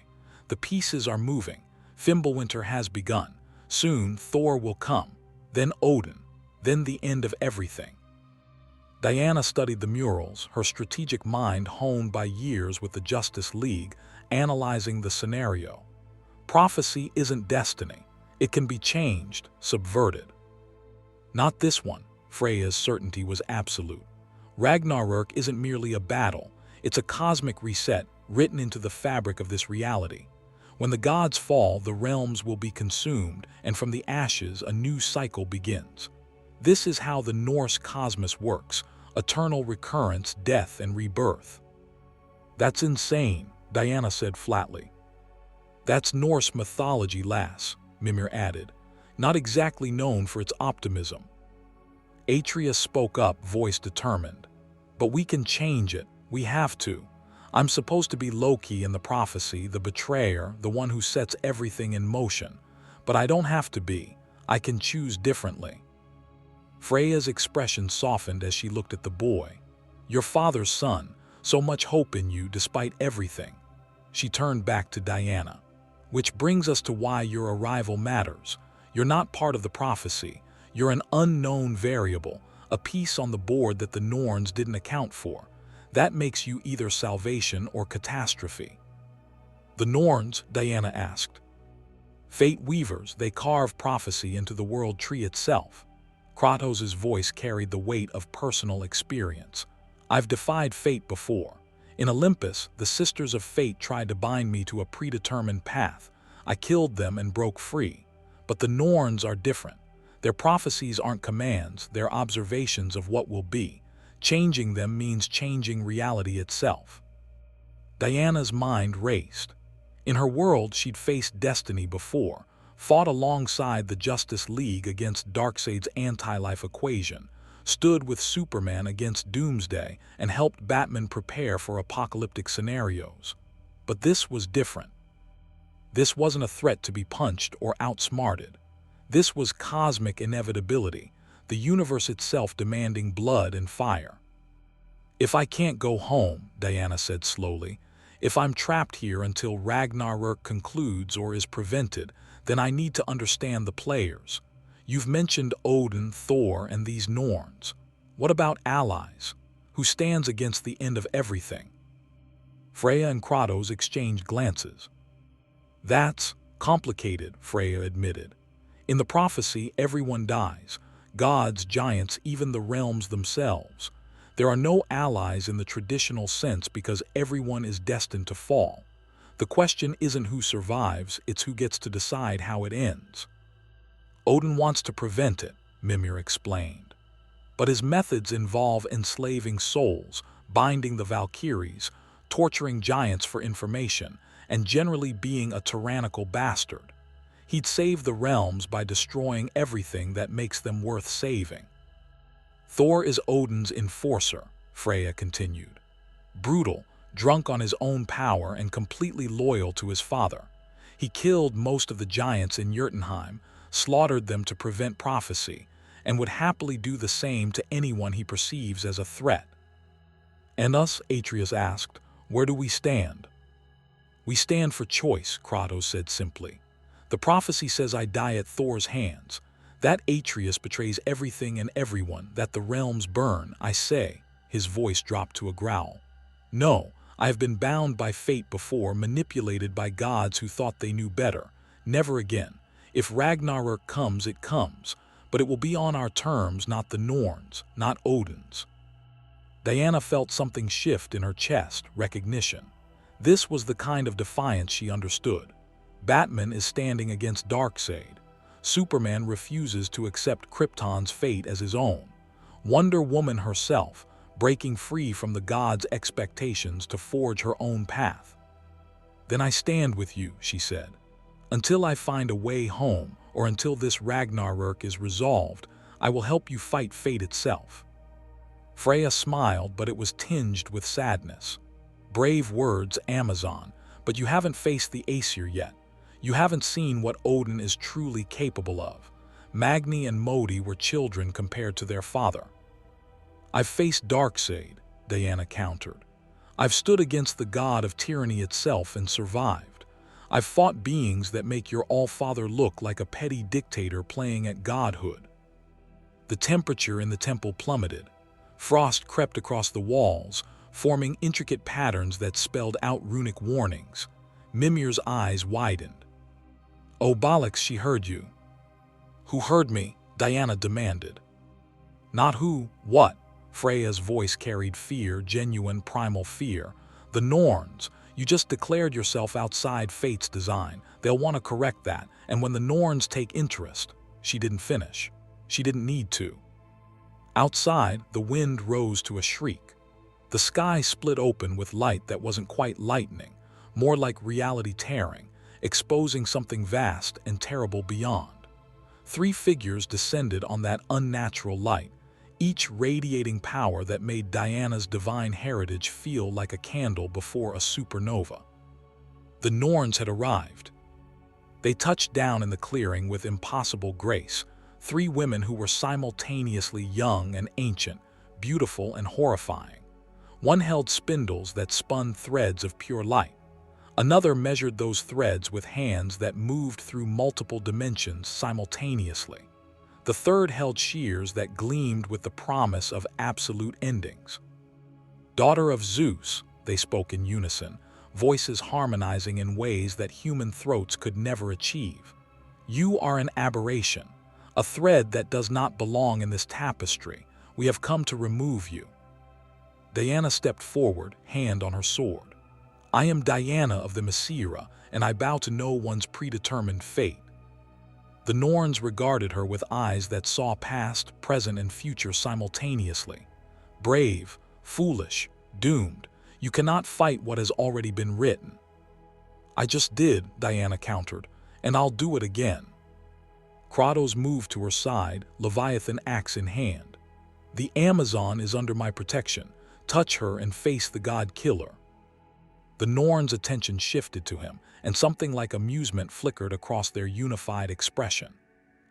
The pieces are moving. Fimbulwinter has begun. Soon, Thor will come. Then Odin. Then the end of everything. Diana studied the murals, her strategic mind honed by years with the Justice League, analyzing the scenario. Prophecy isn't destiny. It can be changed, subverted. Not this one. Freya's certainty was absolute. Ragnarök isn't merely a battle. It's a cosmic reset written into the fabric of this reality. When the gods fall, the realms will be consumed, and from the ashes a new cycle begins. This is how the Norse cosmos works: eternal recurrence, death, and rebirth. That's insane, Diana said flatly. That's Norse mythology, lass, Mimir added, not exactly known for its optimism. Atreus spoke up, voice determined. But we can change it. We have to. I'm supposed to be Loki in the prophecy, the betrayer, the one who sets everything in motion. But I don't have to be. I can choose differently. Freya's expression softened as she looked at the boy. Your father's son, so much hope in you despite everything. She turned back to Diana. Which brings us to why your arrival matters. You're not part of the prophecy. You're an unknown variable, a piece on the board that the Norns didn't account for. That makes you either salvation or catastrophe. The Norns, Diana asked. Fate weavers, they carve prophecy into the world tree itself. Kratos' voice carried the weight of personal experience. I've defied fate before. In Olympus, the Sisters of Fate tried to bind me to a predetermined path. I killed them and broke free. But the Norns are different. Their prophecies aren't commands, they're observations of what will be. Changing them means changing reality itself. Diana's mind raced. In her world, she'd faced destiny before, fought alongside the Justice League against Darkseid's anti-life equation, stood with Superman against Doomsday, and helped Batman prepare for apocalyptic scenarios. But this was different. This wasn't a threat to be punched or outsmarted. This was cosmic inevitability, the universe itself demanding blood and fire. If I can't go home, Diana said slowly, if I'm trapped here until Ragnarök concludes or is prevented, then I need to understand the players. You've mentioned Odin, Thor, and these Norns. What about allies? Who stands against the end of everything? Freya and Kratos exchanged glances. That's complicated, Freya admitted. In the prophecy, everyone dies. Gods, giants, even the realms themselves. There are no allies in the traditional sense because everyone is destined to fall. The question isn't who survives, it's who gets to decide how it ends. Odin wants to prevent it, Mimir explained. But his methods involve enslaving souls, binding the Valkyries, torturing giants for information, and generally being a tyrannical bastard. He'd save the realms by destroying everything that makes them worth saving. Thor is Odin's enforcer, Freya continued. Brutal, drunk on his own power and completely loyal to his father. He killed most of the giants in Jotunheim, slaughtered them to prevent prophecy, and would happily do the same to anyone he perceives as a threat. And us, Atreus asked, where do we stand? We stand for choice, Kratos said simply. The prophecy says I die at Thor's hands. That Atreus betrays everything and everyone, that the realms burn, I say. His voice dropped to a growl. No, I have been bound by fate before, manipulated by gods who thought they knew better. Never again. If Ragnarök comes, it comes. But it will be on our terms, not the Norns, not Odin's. Diana felt something shift in her chest, recognition. This was the kind of defiance she understood. Batman is standing against Darkseid. Superman refuses to accept Krypton's fate as his own. Wonder Woman herself, breaking free from the gods' expectations to forge her own path. Then I stand with you, she said. Until I find a way home, or until this Ragnarök is resolved, I will help you fight fate itself. Freya smiled, but it was tinged with sadness. Brave words, Amazon, but you haven't faced the Aesir yet. You haven't seen what Odin is truly capable of. Magni and Modi were children compared to their father. I've faced Darkseid, Diana countered. I've stood against the god of tyranny itself and survived. I've fought beings that make your All-Father look like a petty dictator playing at godhood. The temperature in the temple plummeted. Frost crept across the walls, forming intricate patterns that spelled out runic warnings. Mimir's eyes widened. Oh, bollocks, she heard you. Who heard me? Diana demanded. Not who, what? Freya's voice carried fear, genuine primal fear. The Norns. You just declared yourself outside fate's design. They'll want to correct that, and when the Norns take interest, she didn't finish. She didn't need to. Outside, the wind rose to a shriek. The sky split open with light that wasn't quite lightning, more like reality tearing, exposing something vast and terrible beyond. 3 figures descended on that unnatural light, each radiating power that made Diana's divine heritage feel like a candle before a supernova. The Norns had arrived. They touched down in the clearing with impossible grace, 3 women who were simultaneously young and ancient, beautiful and horrifying. One held spindles that spun threads of pure light. Another measured those threads with hands that moved through multiple dimensions simultaneously. The third held shears that gleamed with the promise of absolute endings. "Daughter of Zeus," they spoke in unison, voices harmonizing in ways that human throats could never achieve. "You are an aberration, a thread that does not belong in this tapestry. We have come to remove you." Diana stepped forward, hand on her sword. "I am Diana of the Messira, and I bow to no one's predetermined fate." The Norns regarded her with eyes that saw past, present, and future simultaneously. "Brave, foolish, doomed. You cannot fight what has already been written." "I just did," Diana countered, "and I'll do it again." Kratos moved to her side, Leviathan axe in hand. "The Amazon is under my protection. Touch her and face the god killer." The Norns' attention shifted to him, and something like amusement flickered across their unified expression.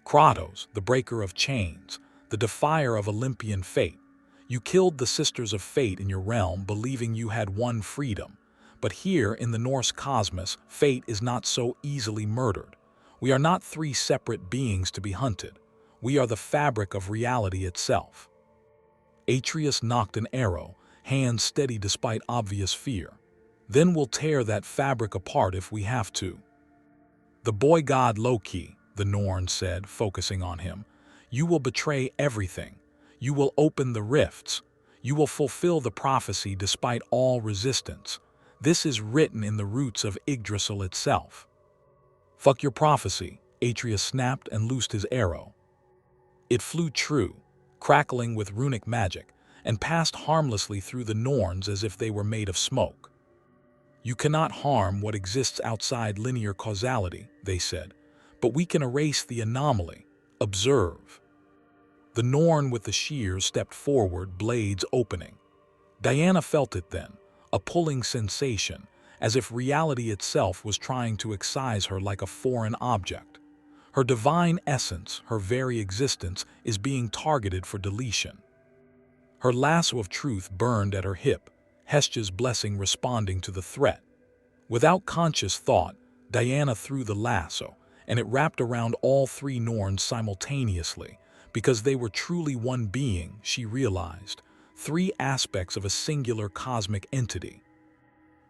"Kratos, the breaker of chains, the defier of Olympian fate. You killed the Sisters of Fate in your realm, believing you had won freedom. But here in the Norse cosmos, fate is not so easily murdered. We are not 3 separate beings to be hunted. We are the fabric of reality itself." Atreus knocked an arrow, hands steady despite obvious fear. "Then we'll tear that fabric apart if we have to." "The boy god Loki," the Norn said, focusing on him. "You will betray everything. You will open the rifts. You will fulfill the prophecy despite all resistance. This is written in the roots of Yggdrasil itself." "Fuck your prophecy," Atreus snapped and loosed his arrow. It flew true, crackling with runic magic, and passed harmlessly through the Norns as if they were made of smoke. "You cannot harm what exists outside linear causality," they said, "but we can erase the anomaly. Observe." The Norn with the shears stepped forward, blades opening. Diana felt it then, a pulling sensation, as if reality itself was trying to excise her like a foreign object. Her divine essence, her very existence, is being targeted for deletion. Her lasso of truth burned at her hip, Hestia's blessing responding to the threat. Without conscious thought, Diana threw the lasso, and it wrapped around all 3 Norns simultaneously, because they were truly one being, she realized, 3 aspects of a singular cosmic entity.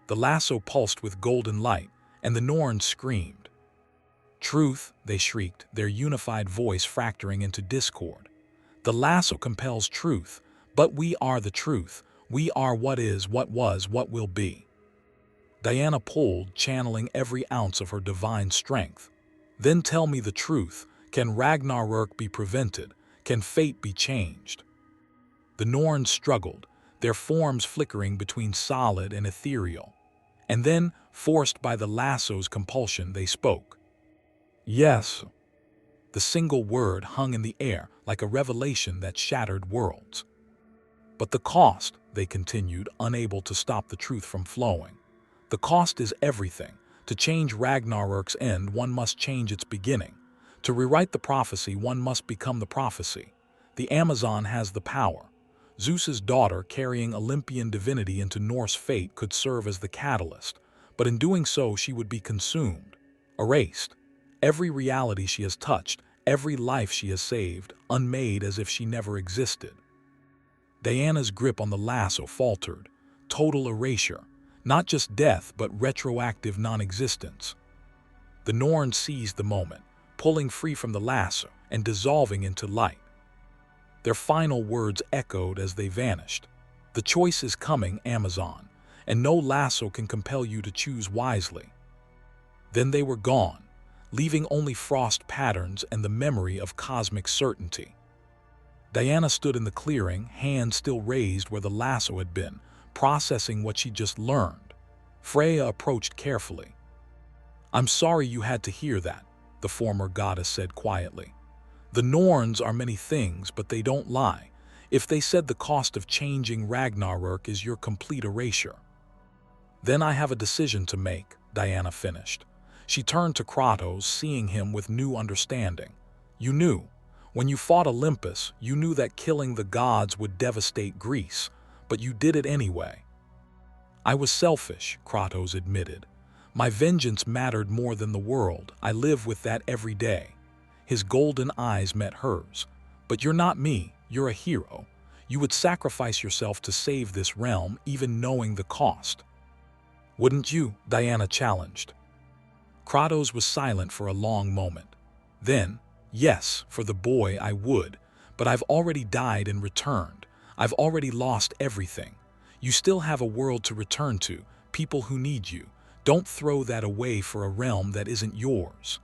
The lasso pulsed with golden light, and the Norns screamed. "Truth," they shrieked, their unified voice fracturing into discord. "The lasso compels truth, but we are the truth. We are what is, what was, what will be." Diana pulled, channeling every ounce of her divine strength. "Then tell me the truth. Can Ragnarök be prevented? Can fate be changed?" The Norns struggled, their forms flickering between solid and ethereal. And then, forced by the lasso's compulsion, they spoke. "Yes." The single word hung in the air like a revelation that shattered worlds. "But the cost," they continued, unable to stop the truth from flowing. "The cost is everything. To change Ragnarök's end, one must change its beginning. To rewrite the prophecy, one must become the prophecy. The Amazon has the power. Zeus's daughter, carrying Olympian divinity into Norse fate, could serve as the catalyst, but in doing so she would be consumed, erased. Every reality she has touched, every life she has saved, unmade as if she never existed." Diana's grip on the lasso faltered. Total erasure. Not just death, but retroactive non-existence. The Norn seized the moment, pulling free from the lasso and dissolving into light. Their final words echoed as they vanished. "The choice is coming, Amazon, and no lasso can compel you to choose wisely." Then they were gone, leaving only frost patterns and the memory of cosmic certainty. Diana stood in the clearing, hands still raised where the lasso had been, processing what she just learned. Freya approached carefully. "I'm sorry you had to hear that," the former goddess said quietly. "The Norns are many things, but they don't lie. If they said the cost of changing Ragnarök is your complete erasure." "Then I have a decision to make," Diana finished. She turned to Kratos, seeing him with new understanding. "You knew. When you fought Olympus, you knew that killing the gods would devastate Greece, but you did it anyway." "I was selfish," Kratos admitted. "My vengeance mattered more than the world. I live with that every day." His golden eyes met hers. "But you're not me. You're a hero. You would sacrifice yourself to save this realm, even knowing the cost." "Wouldn't you?" Diana challenged. Kratos was silent for a long moment. Then, "Yes, for the boy I would, but I've already died and returned. I've already lost everything. You still have a world to return to, people who need you. Don't throw that away for a realm that isn't yours."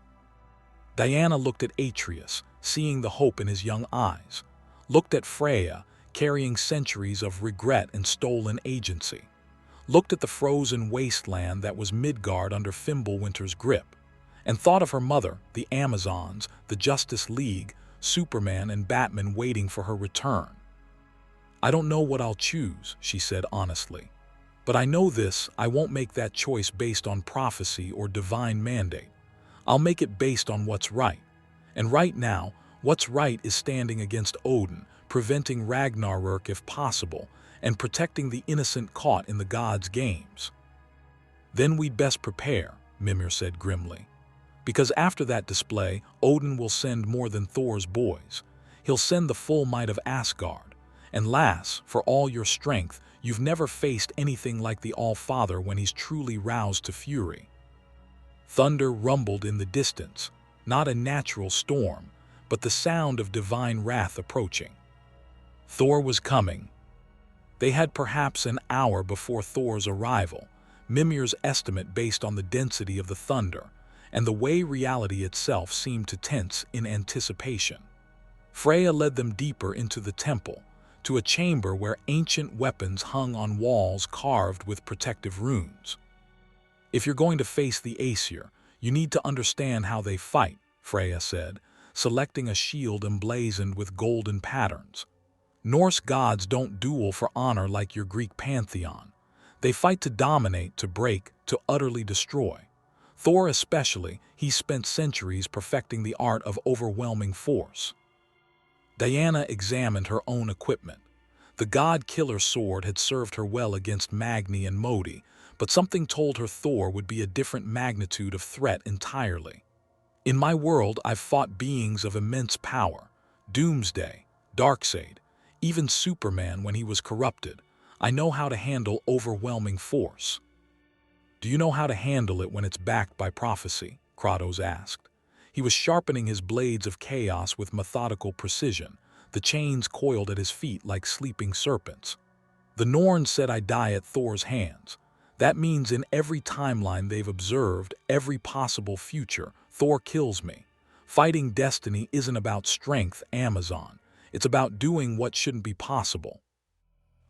Diana looked at Atreus, seeing the hope in his young eyes. Looked at Freya, carrying centuries of regret and stolen agency. Looked at the frozen wasteland that was Midgard under Fimbulwinter's grip, and thought of her mother, the Amazons, the Justice League, Superman and Batman waiting for her return. "I don't know what I'll choose," she said honestly. "But I know this, I won't make that choice based on prophecy or divine mandate. I'll make it based on what's right. And right now, what's right is standing against Odin, preventing Ragnarök if possible, and protecting the innocent caught in the gods' games." "Then we'd best prepare," Mimir said grimly. "Because after that display, Odin will send more than Thor's boys. He'll send the full might of Asgard. And Lass, for all your strength, you've never faced anything like the All-Father when he's truly roused to fury." Thunder rumbled in the distance, not a natural storm, but the sound of divine wrath approaching. Thor was coming. They had perhaps an hour before Thor's arrival, Mimir's estimate based on the density of the thunder, and the way reality itself seemed to tense in anticipation. Freya led them deeper into the temple, to a chamber where ancient weapons hung on walls carved with protective runes. "If you're going to face the Aesir, you need to understand how they fight," Freya said, selecting a shield emblazoned with golden patterns. "Norse gods don't duel for honor like your Greek pantheon. They fight to dominate, to break, to utterly destroy. Thor especially, he's spent centuries perfecting the art of overwhelming force." Diana examined her own equipment. The god-killer sword had served her well against Magni and Modi, but something told her Thor would be a different magnitude of threat entirely. "In my world, I've fought beings of immense power. Doomsday, Darkseid, even Superman when he was corrupted. I know how to handle overwhelming force." "Do you know how to handle it when it's backed by prophecy?" Kratos asked. He was sharpening his blades of chaos with methodical precision, the chains coiled at his feet like sleeping serpents. "The Norns said I die at Thor's hands. That means in every timeline they've observed, every possible future, Thor kills me. Fighting destiny isn't about strength, Amazon. It's about doing what shouldn't be possible."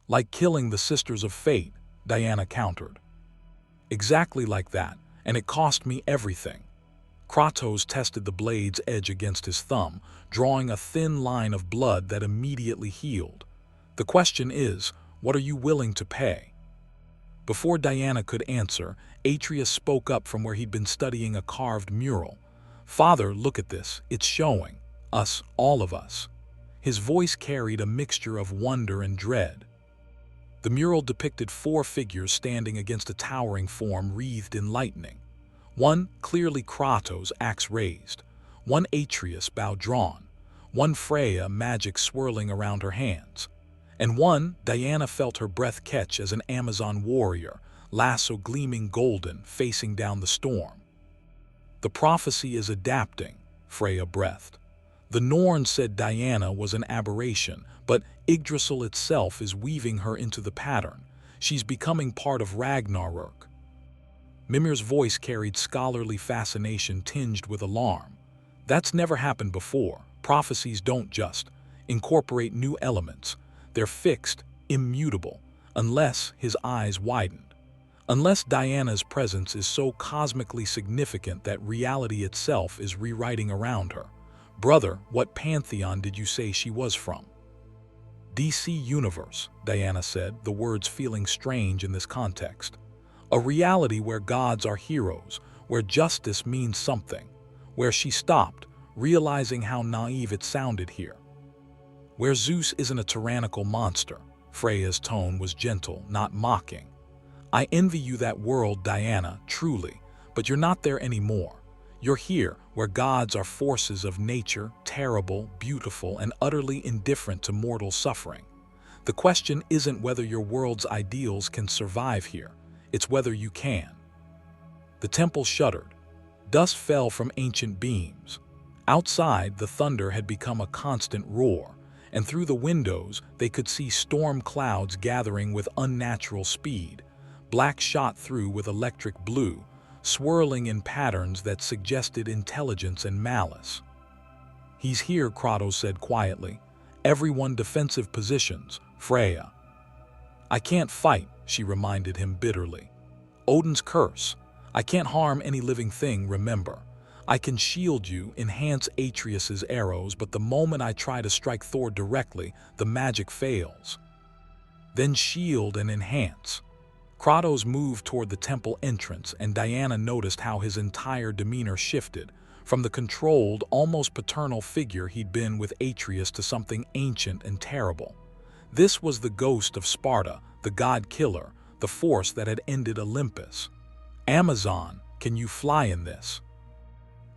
"Like killing the Sisters of Fate," Diana countered. "Exactly like that, and it cost me everything." Kratos tested the blade's edge against his thumb, drawing a thin line of blood that immediately healed. "The question is, what are you willing to pay?" Before Diana could answer, Atreus spoke up from where he'd been studying a carved mural. "Father, look at this. It's showing. Us, all of us." His voice carried a mixture of wonder and dread. The mural depicted 4 figures standing against a towering form wreathed in lightning. One, clearly Kratos, axe raised. One Atreus, bow drawn. One Freya, magic swirling around her hands. And one, Diana felt her breath catch as an Amazon warrior, lasso gleaming golden, facing down the storm. "The prophecy is adapting," Freya breathed. "The Norns said Diana was an aberration, but Yggdrasil itself is weaving her into the pattern. She's becoming part of Ragnarök." Mimir's voice carried scholarly fascination tinged with alarm. "That's never happened before. Prophecies don't just incorporate new elements. They're fixed, immutable, unless his eyes widened. Unless Diana's presence is so cosmically significant that reality itself is rewriting around her. Brother, what pantheon did you say she was from? DC Universe, Diana said, the words feeling strange in this context. A reality where gods are heroes, where justice means something, where she stopped, realizing how naive it sounded here. Where Zeus isn't a tyrannical monster. Freya's tone was gentle, not mocking. I envy you that world, Diana, truly, but you're not there anymore. You're here, where gods are forces of nature, terrible, beautiful, and utterly indifferent to mortal suffering. The question isn't whether your world's ideals can survive here, it's whether you can. The temple shuddered. Dust fell from ancient beams. Outside, the thunder had become a constant roar, and through the windows they could see storm clouds gathering with unnatural speed, black shot through with electric blue, swirling in patterns that suggested intelligence and malice. He's here, Kratos said quietly. Everyone defensive positions, Freya. I can't fight, she reminded him bitterly. Odin's curse. I can't harm any living thing, remember. I can shield you, enhance Atreus's arrows, but the moment I try to strike Thor directly, the magic fails. Then shield and enhance. Kratos moved toward the temple entrance, and Diana noticed how his entire demeanor shifted, from the controlled, almost paternal figure he'd been with Atreus to something ancient and terrible. This was the ghost of Sparta, the god-killer, the force that had ended Olympus. Amazon, can you fly in this?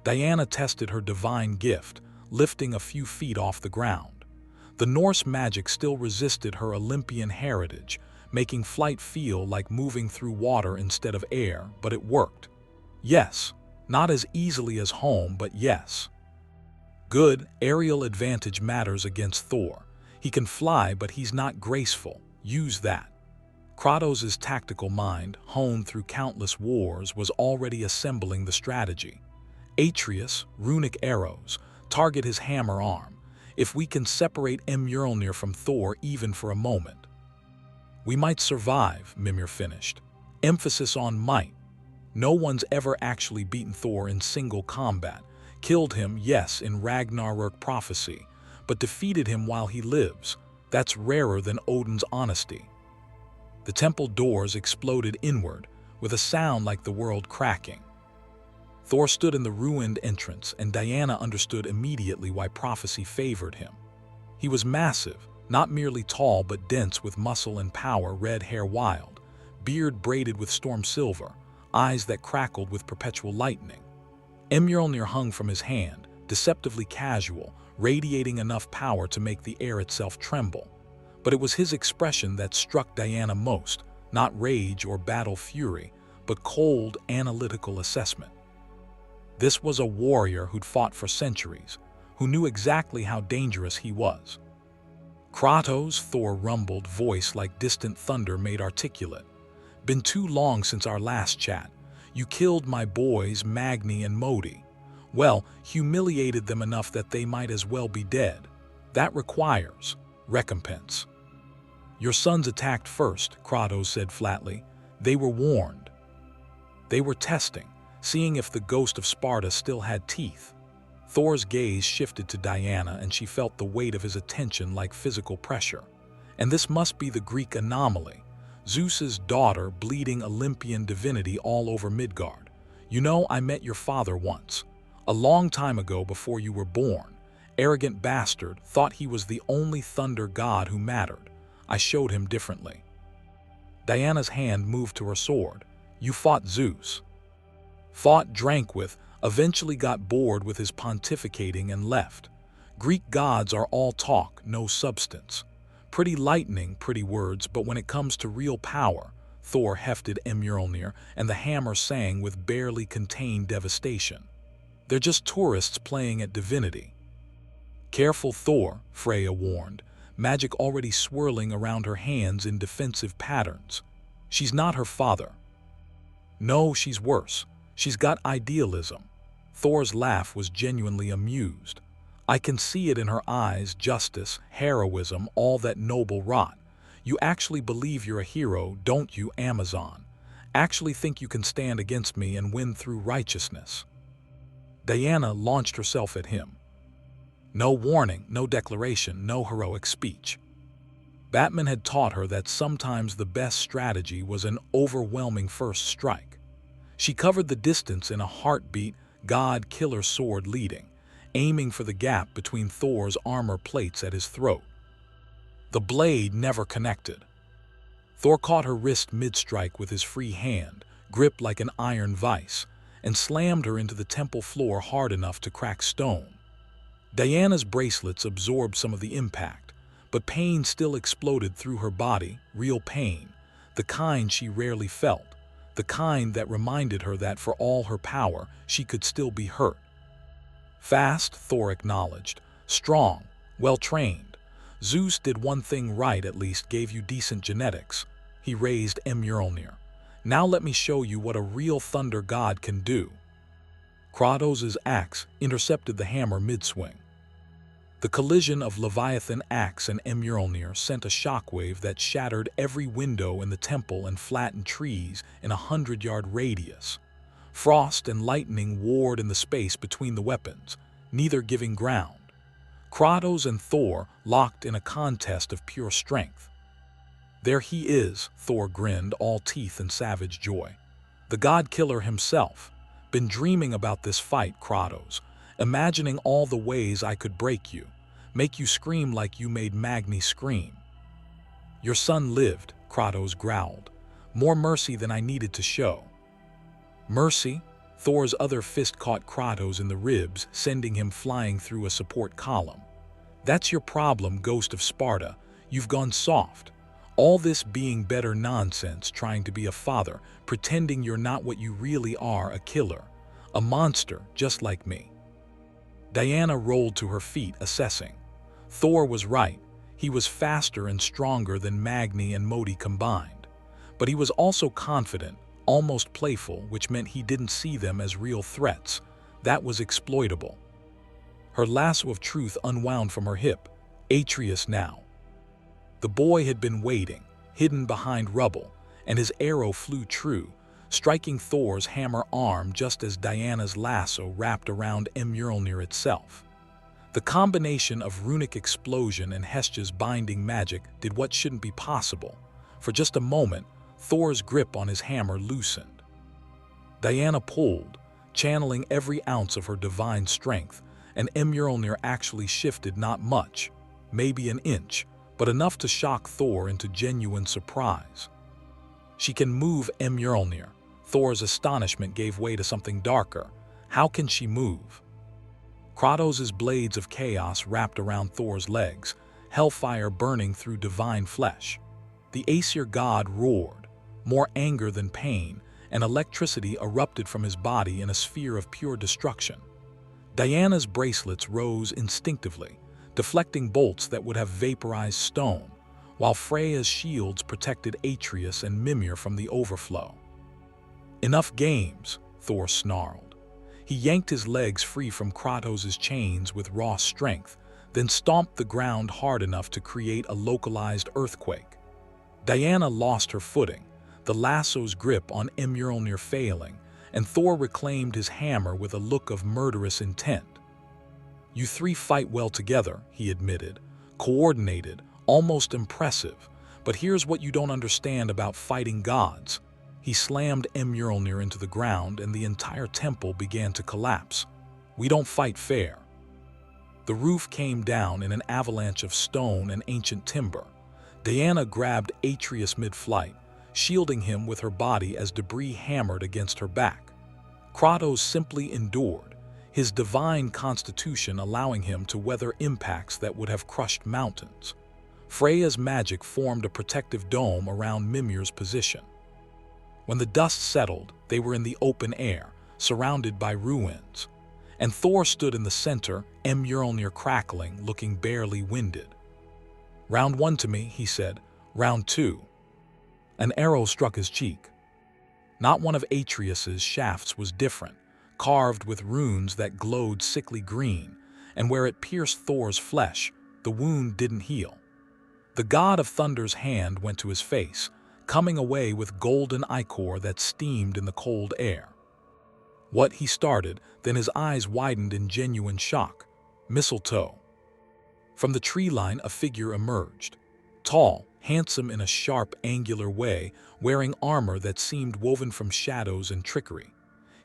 Diana tested her divine gift, lifting a few feet off the ground. The Norse magic still resisted her Olympian heritage, making flight feel like moving through water instead of air, but it worked. Yes, not as easily as home, but yes. Good, aerial advantage matters against Thor. He can fly, but he's not graceful. Use that. Kratos' tactical mind, honed through countless wars, was already assembling the strategy. Atreus, runic arrows, target his hammer arm. If we can separate Mjolnir from Thor even for a moment. We might survive, Mimir finished. Emphasis on might. No one's ever actually beaten Thor in single combat. Killed him, yes, in Ragnarok prophecy, but defeated him while he lives. That's rarer than Odin's honesty. The temple doors exploded inward, with a sound like the world cracking. Thor stood in the ruined entrance, and Diana understood immediately why prophecy favored him. He was massive, not merely tall but dense with muscle and power, red hair wild, beard braided with storm silver, eyes that crackled with perpetual lightning. Mjolnir hung from his hand, deceptively casual, radiating enough power to make the air itself tremble. But it was his expression that struck Diana most, not rage or battle fury, but cold, analytical assessment. This was a warrior who'd fought for centuries, who knew exactly how dangerous he was. Kratos, Thor rumbled, voice like distant thunder made articulate. Been too long since our last chat. You killed my boys, Magni and Modi. Well, humiliated them enough that they might as well be dead. That requires recompense. Your sons attacked first, Kratos said flatly. They were warned. They were testing, seeing if the ghost of Sparta still had teeth. Thor's gaze shifted to Diana, and she felt the weight of his attention like physical pressure. And this must be the Greek anomaly. Zeus's daughter, bleeding Olympian divinity all over Midgard. You know, I met your father once. A long time ago before you were born. Arrogant bastard, thought he was the only thunder god who mattered. I showed him differently. Diana's hand moved to her sword. You fought Zeus. Fought, drank with, eventually got bored with his pontificating and left. Greek gods are all talk, no substance. Pretty lightning, pretty words, but when it comes to real power, Thor hefted Mjolnir, and the hammer sang with barely contained devastation. They're just tourists playing at divinity. Careful, Thor, Freya warned, magic already swirling around her hands in defensive patterns. She's not her father. No, she's worse. She's got idealism. Thor's laugh was genuinely amused. I can see it in her eyes, justice, heroism, all that noble rot. You actually believe you're a hero, don't you, Amazon? Actually think you can stand against me and win through righteousness? Diana launched herself at him. No warning, no declaration, no heroic speech. Batman had taught her that sometimes the best strategy was an overwhelming first strike. She covered the distance in a heartbeat, God-killer sword leading, aiming for the gap between Thor's armor plates at his throat. The blade never connected. Thor caught her wrist mid-strike with his free hand, gripped like an iron vise, and slammed her into the temple floor hard enough to crack stone. Diana's bracelets absorbed some of the impact, but pain still exploded through her body, real pain, the kind she rarely felt, the kind that reminded her that for all her power, she could still be hurt. Fast, Thor acknowledged. Strong, well-trained. Zeus did one thing right, at least gave you decent genetics. He raised Mjolnir. Now let me show you what a real thunder god can do. Kratos' axe intercepted the hammer mid-swing. The collision of Leviathan axe and Mjolnir sent a shockwave that shattered every window in the temple and flattened trees in a 100-yard radius. Frost and lightning warred in the space between the weapons, neither giving ground. Kratos and Thor locked in a contest of pure strength. There he is, Thor grinned, all teeth and savage joy. The god-killer himself. Been dreaming about this fight, Kratos, imagining all the ways I could break you, make you scream like you made Magni scream. Your son lived, Kratos growled. More mercy than I needed to show. Mercy? Thor's other fist caught Kratos in the ribs, sending him flying through a support column. That's your problem, Ghost of Sparta. You've gone soft. All this being better nonsense, trying to be a father, pretending you're not what you really are, a killer. A monster, just like me. Diana rolled to her feet, assessing. Thor was right. He was faster and stronger than Magni and Modi combined. But he was also confident, almost playful, which meant he didn't see them as real threats. That was exploitable. Her lasso of truth unwound from her hip. Atreus now. The boy had been waiting, hidden behind rubble, and his arrow flew true, striking Thor's hammer arm just as Diana's lasso wrapped around Mjolnir itself. The combination of runic explosion and Hesja's binding magic did what shouldn't be possible. For just a moment, Thor's grip on his hammer loosened. Diana pulled, channeling every ounce of her divine strength, and Mjolnir actually shifted not much, maybe an inch, but enough to shock Thor into genuine surprise. She can move Mjolnir. Thor's astonishment gave way to something darker. How can she move? Kratos' blades of chaos wrapped around Thor's legs, hellfire burning through divine flesh. The Aesir god roared, more anger than pain, and electricity erupted from his body in a sphere of pure destruction. Diana's bracelets rose instinctively, deflecting bolts that would have vaporized stone, while Freya's shields protected Atreus and Mimir from the overflow. Enough games, Thor snarled. He yanked his legs free from Kratos' chains with raw strength, then stomped the ground hard enough to create a localized earthquake. Diana lost her footing, the lasso's grip on Mjolnir failing, and Thor reclaimed his hammer with a look of murderous intent. You three fight well together, he admitted, coordinated, almost impressive, but here's what you don't understand about fighting gods. He slammed Mjolnir into the ground and the entire temple began to collapse. We don't fight fair. The roof came down in an avalanche of stone and ancient timber. Diana grabbed Atreus mid-flight, shielding him with her body as debris hammered against her back. Kratos simply endured, his divine constitution allowing him to weather impacts that would have crushed mountains. Freya's magic formed a protective dome around Mimir's position. When the dust settled, they were in the open air, surrounded by ruins. And Thor stood in the center, Mjolnir crackling, looking barely winded. "Round one to me," he said. "Round two." An arrow struck his cheek. Not one of Atreus's shafts was different, carved with runes that glowed sickly green, and where it pierced Thor's flesh, the wound didn't heal. The god of thunder's hand went to his face, coming away with golden ichor that steamed in the cold air. What he started, then his eyes widened in genuine shock. Mistletoe. From the tree line a figure emerged. Tall, handsome in a sharp, angular way, wearing armor that seemed woven from shadows and trickery.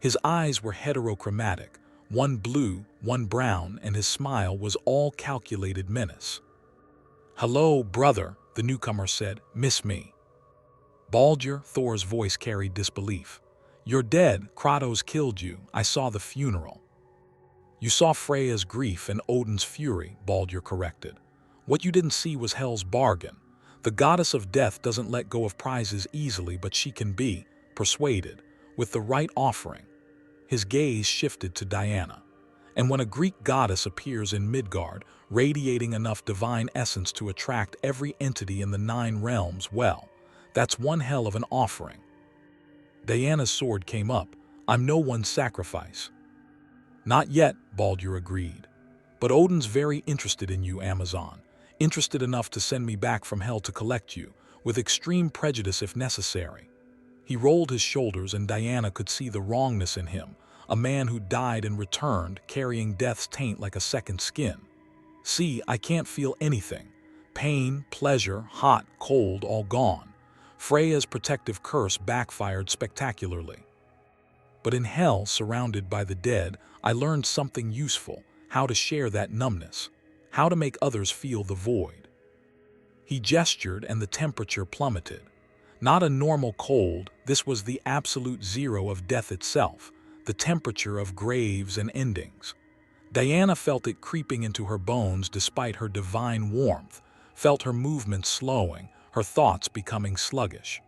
His eyes were heterochromatic, one blue, one brown, and his smile was all calculated menace. "Hello, brother," the newcomer said. "Miss me?" "Baldur," Thor's voice carried disbelief. "You're dead. Kratos killed you. I saw the funeral." "You saw Freya's grief and Odin's fury," Baldur corrected. "What you didn't see was Hel's bargain. The goddess of death doesn't let go of prizes easily, but she can be persuaded with the right offering." His gaze shifted to Diana. "And when a Greek goddess appears in Midgard, radiating enough divine essence to attract every entity in the 9 realms, well, that's one hell of an offering." Diana's sword came up. "I'm no one's sacrifice." "Not yet," Baldur agreed. "But Odin's very interested in you, Amazon. Interested enough to send me back from hell to collect you, with extreme prejudice if necessary." He rolled his shoulders and Diana could see the wrongness in him, a man who died and returned, carrying death's taint like a second skin. "See, I can't feel anything. Pain, pleasure, hot, cold, all gone. Freya's protective curse backfired spectacularly. But in hell, surrounded by the dead, I learned something useful, how to share that numbness, how to make others feel the void." He gestured and the temperature plummeted. Not a normal cold, this was the absolute zero of death itself, the temperature of graves and endings. Diana felt it creeping into her bones despite her divine warmth, felt her movements slowing, her thoughts becoming sluggish.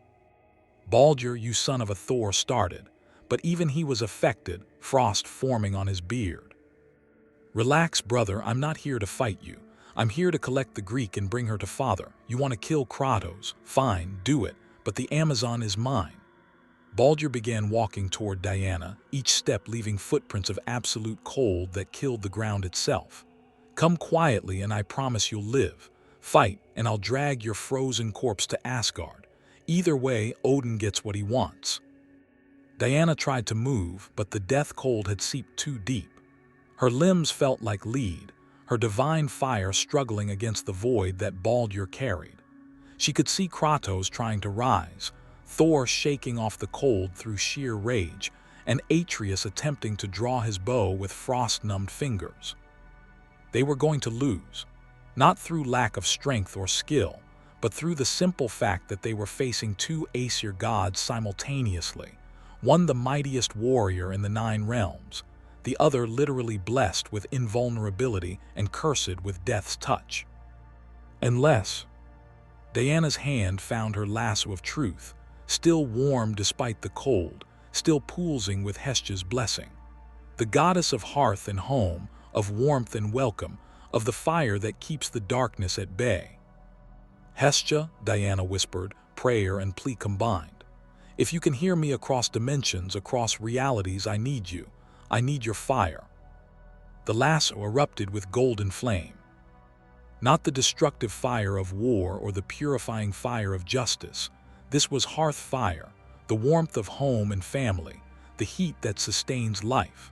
"Baldur, you son of a Thor," started, but even he was affected, frost forming on his beard. "Relax, brother, I'm not here to fight you. I'm here to collect the Greek and bring her to father. You want to kill Kratos? Fine, do it, but the Amazon is mine." Baldur began walking toward Diana, each step leaving footprints of absolute cold that killed the ground itself. "Come quietly and I promise you'll live. Fight, and I'll drag your frozen corpse to Asgard. Either way, Odin gets what he wants." Diana tried to move, but the death cold had seeped too deep. Her limbs felt like lead, her divine fire struggling against the void that Baldur carried. She could see Kratos trying to rise, Thor shaking off the cold through sheer rage, and Atreus attempting to draw his bow with frost-numbed fingers. They were going to lose, not through lack of strength or skill, but through the simple fact that they were facing 2 Aesir gods simultaneously, one the mightiest warrior in the 9 realms, the other literally blessed with invulnerability and cursed with death's touch. Unless Diana's hand found her lasso of truth, still warm despite the cold, still pulsing with Hestia's blessing. The goddess of hearth and home, of warmth and welcome, of the fire that keeps the darkness at bay. "Hestia," Diana whispered, prayer and plea combined. "If you can hear me across dimensions, across realities, I need you. I need your fire." The lasso erupted with golden flame. Not the destructive fire of war or the purifying fire of justice. This was hearth fire, the warmth of home and family, the heat that sustains life.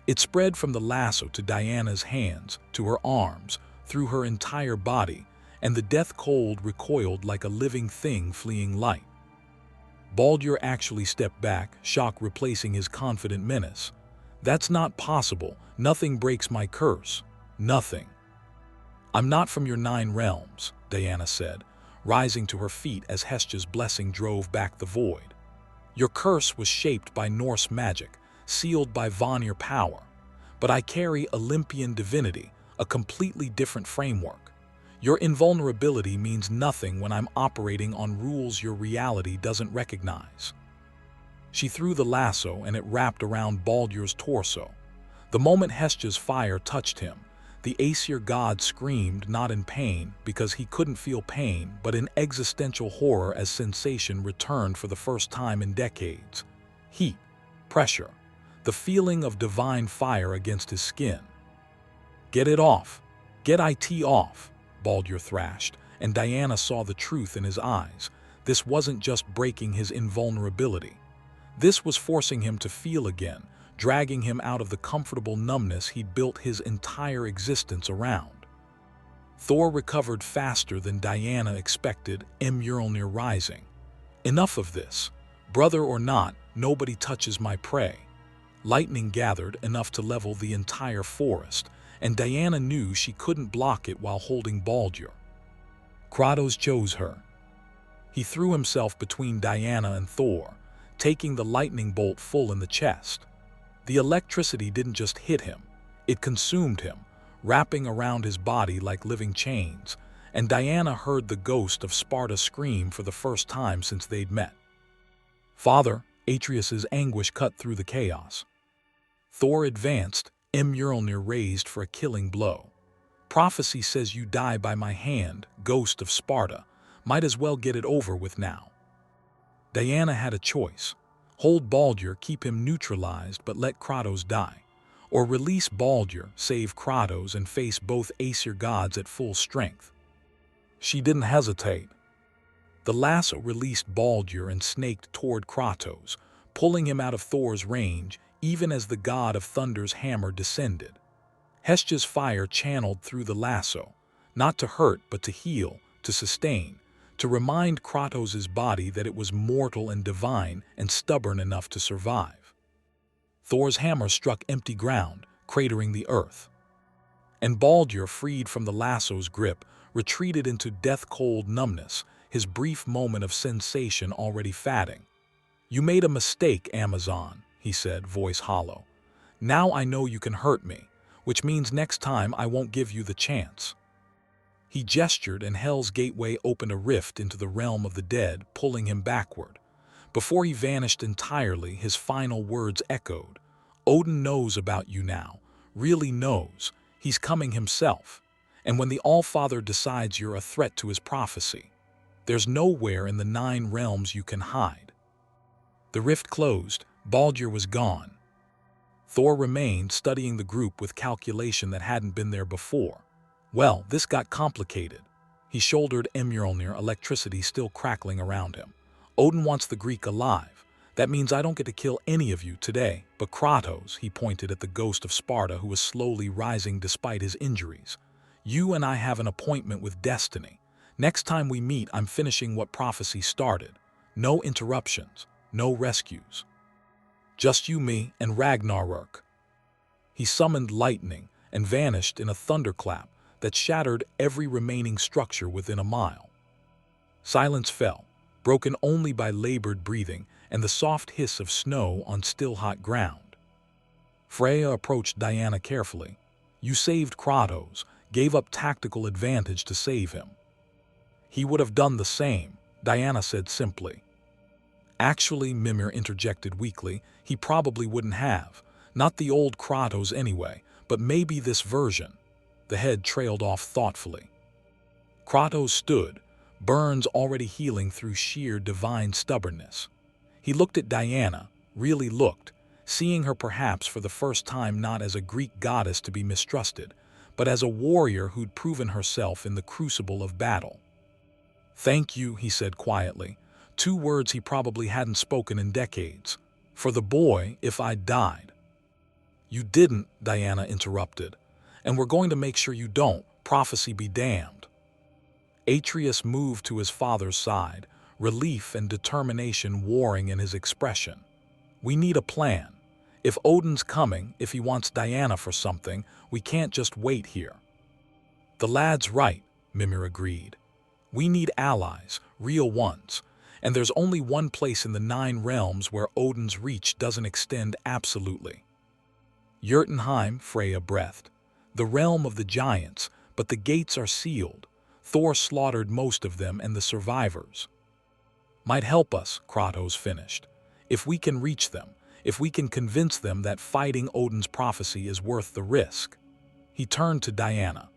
It spread from the lasso to Diana's hands, to her arms, through her entire body, and the death cold recoiled like a living thing fleeing light. Baldur actually stepped back, shock replacing his confident menace. "That's not possible. Nothing breaks my curse. Nothing." "I'm not from your 9 realms," Diana said, rising to her feet as Hestia's blessing drove back the void. "Your curse was shaped by Norse magic, sealed by Vanir power. But I carry Olympian divinity, a completely different framework. Your invulnerability means nothing when I'm operating on rules your reality doesn't recognize." She threw the lasso and it wrapped around Baldur's torso. The moment Hestia's fire touched him, the Aesir god screamed not in pain because he couldn't feel pain, but in existential horror as sensation returned for the first time in decades. Heat, pressure, the feeling of divine fire against his skin. Get it off! Get it off! Baldur thrashed, and Diana saw the truth in his eyes. This wasn't just breaking his invulnerability. This was forcing him to feel again, dragging him out of the comfortable numbness he'd built his entire existence around. Thor recovered faster than Diana expected, Mjolnir rising. Enough of this. Brother or not, nobody touches my prey. Lightning gathered enough to level the entire forest, and Diana knew she couldn't block it while holding Baldur. Kratos chose her. He threw himself between Diana and Thor, taking the lightning bolt full in the chest. The electricity didn't just hit him, it consumed him, wrapping around his body like living chains, and Diana heard the ghost of Sparta scream for the first time since they'd met. "Father," Atreus's anguish cut through the chaos. Thor advanced, Mjolnir raised for a killing blow. "Prophecy says you die by my hand, ghost of Sparta. Might as well get it over with now." Diana had a choice. Hold Baldur, keep him neutralized, but let Kratos die. Or release Baldur, save Kratos, and face both Aesir gods at full strength. She didn't hesitate. The lasso released Baldur and snaked toward Kratos, pulling him out of Thor's range even as the god of thunder's hammer descended. Hesja's fire channeled through the lasso, not to hurt but to heal, to sustain, to remind Kratos' body that it was mortal and divine and stubborn enough to survive. Thor's hammer struck empty ground, cratering the earth. And Baldur, freed from the lasso's grip, retreated into death-cold numbness, his brief moment of sensation already fading. "You made a mistake, Amazon," he said, voice hollow. "Now I know you can hurt me, which means next time I won't give you the chance." He gestured, and Hell's gateway opened a rift into the realm of the dead, pulling him backward. Before he vanished entirely, his final words echoed. "Odin knows about you now, really knows. He's coming himself. And when the Allfather decides you're a threat to his prophecy, there's nowhere in the 9 realms you can hide." The rift closed. Baldur was gone. Thor remained, studying the group with calculation that hadn't been there before. Well, this got complicated. He shouldered Mjolnir, electricity still crackling around him. "Odin wants the Greek alive. That means I don't get to kill any of you today. But Kratos," he pointed at the ghost of Sparta who was slowly rising despite his injuries, "you and I have an appointment with destiny. Next time we meet, I'm finishing what prophecy started. No interruptions, no rescues. Just you, me, and Ragnarök." He summoned lightning and vanished in a thunderclap that shattered every remaining structure within a mile. Silence fell, broken only by labored breathing and the soft hiss of snow on still hot ground. Freya approached Diana carefully. "You saved Kratos, gave up tactical advantage to save him." "He would have done the same," Diana said simply. "Actually," Mimir interjected weakly, "he probably wouldn't have. Not the old Kratos anyway, but maybe this version." The head trailed off thoughtfully. Kratos stood, burns already healing through sheer divine stubbornness. He looked at Diana, really looked, seeing her perhaps for the first time not as a Greek goddess to be mistrusted, but as a warrior who'd proven herself in the crucible of battle. "Thank you," he said quietly, 2 words he probably hadn't spoken in decades. "For the boy, if I'd died." "You didn't," Diana interrupted. "And we're going to make sure you don't, prophecy be damned." Atreus moved to his father's side, relief and determination warring in his expression. "We need a plan. If Odin's coming, if he wants Diana for something, we can't just wait here." "The lad's right," Mimir agreed. "We need allies, real ones. And there's only one place in the 9 realms where Odin's reach doesn't extend absolutely." "Jotunheim," Freya breathed. "The realm of the giants, but the gates are sealed. Thor slaughtered most of them and the survivors." "Might help us," Kratos finished. "If we can reach them, if we can convince them that fighting Odin's prophecy is worth the risk." He turned to Diana.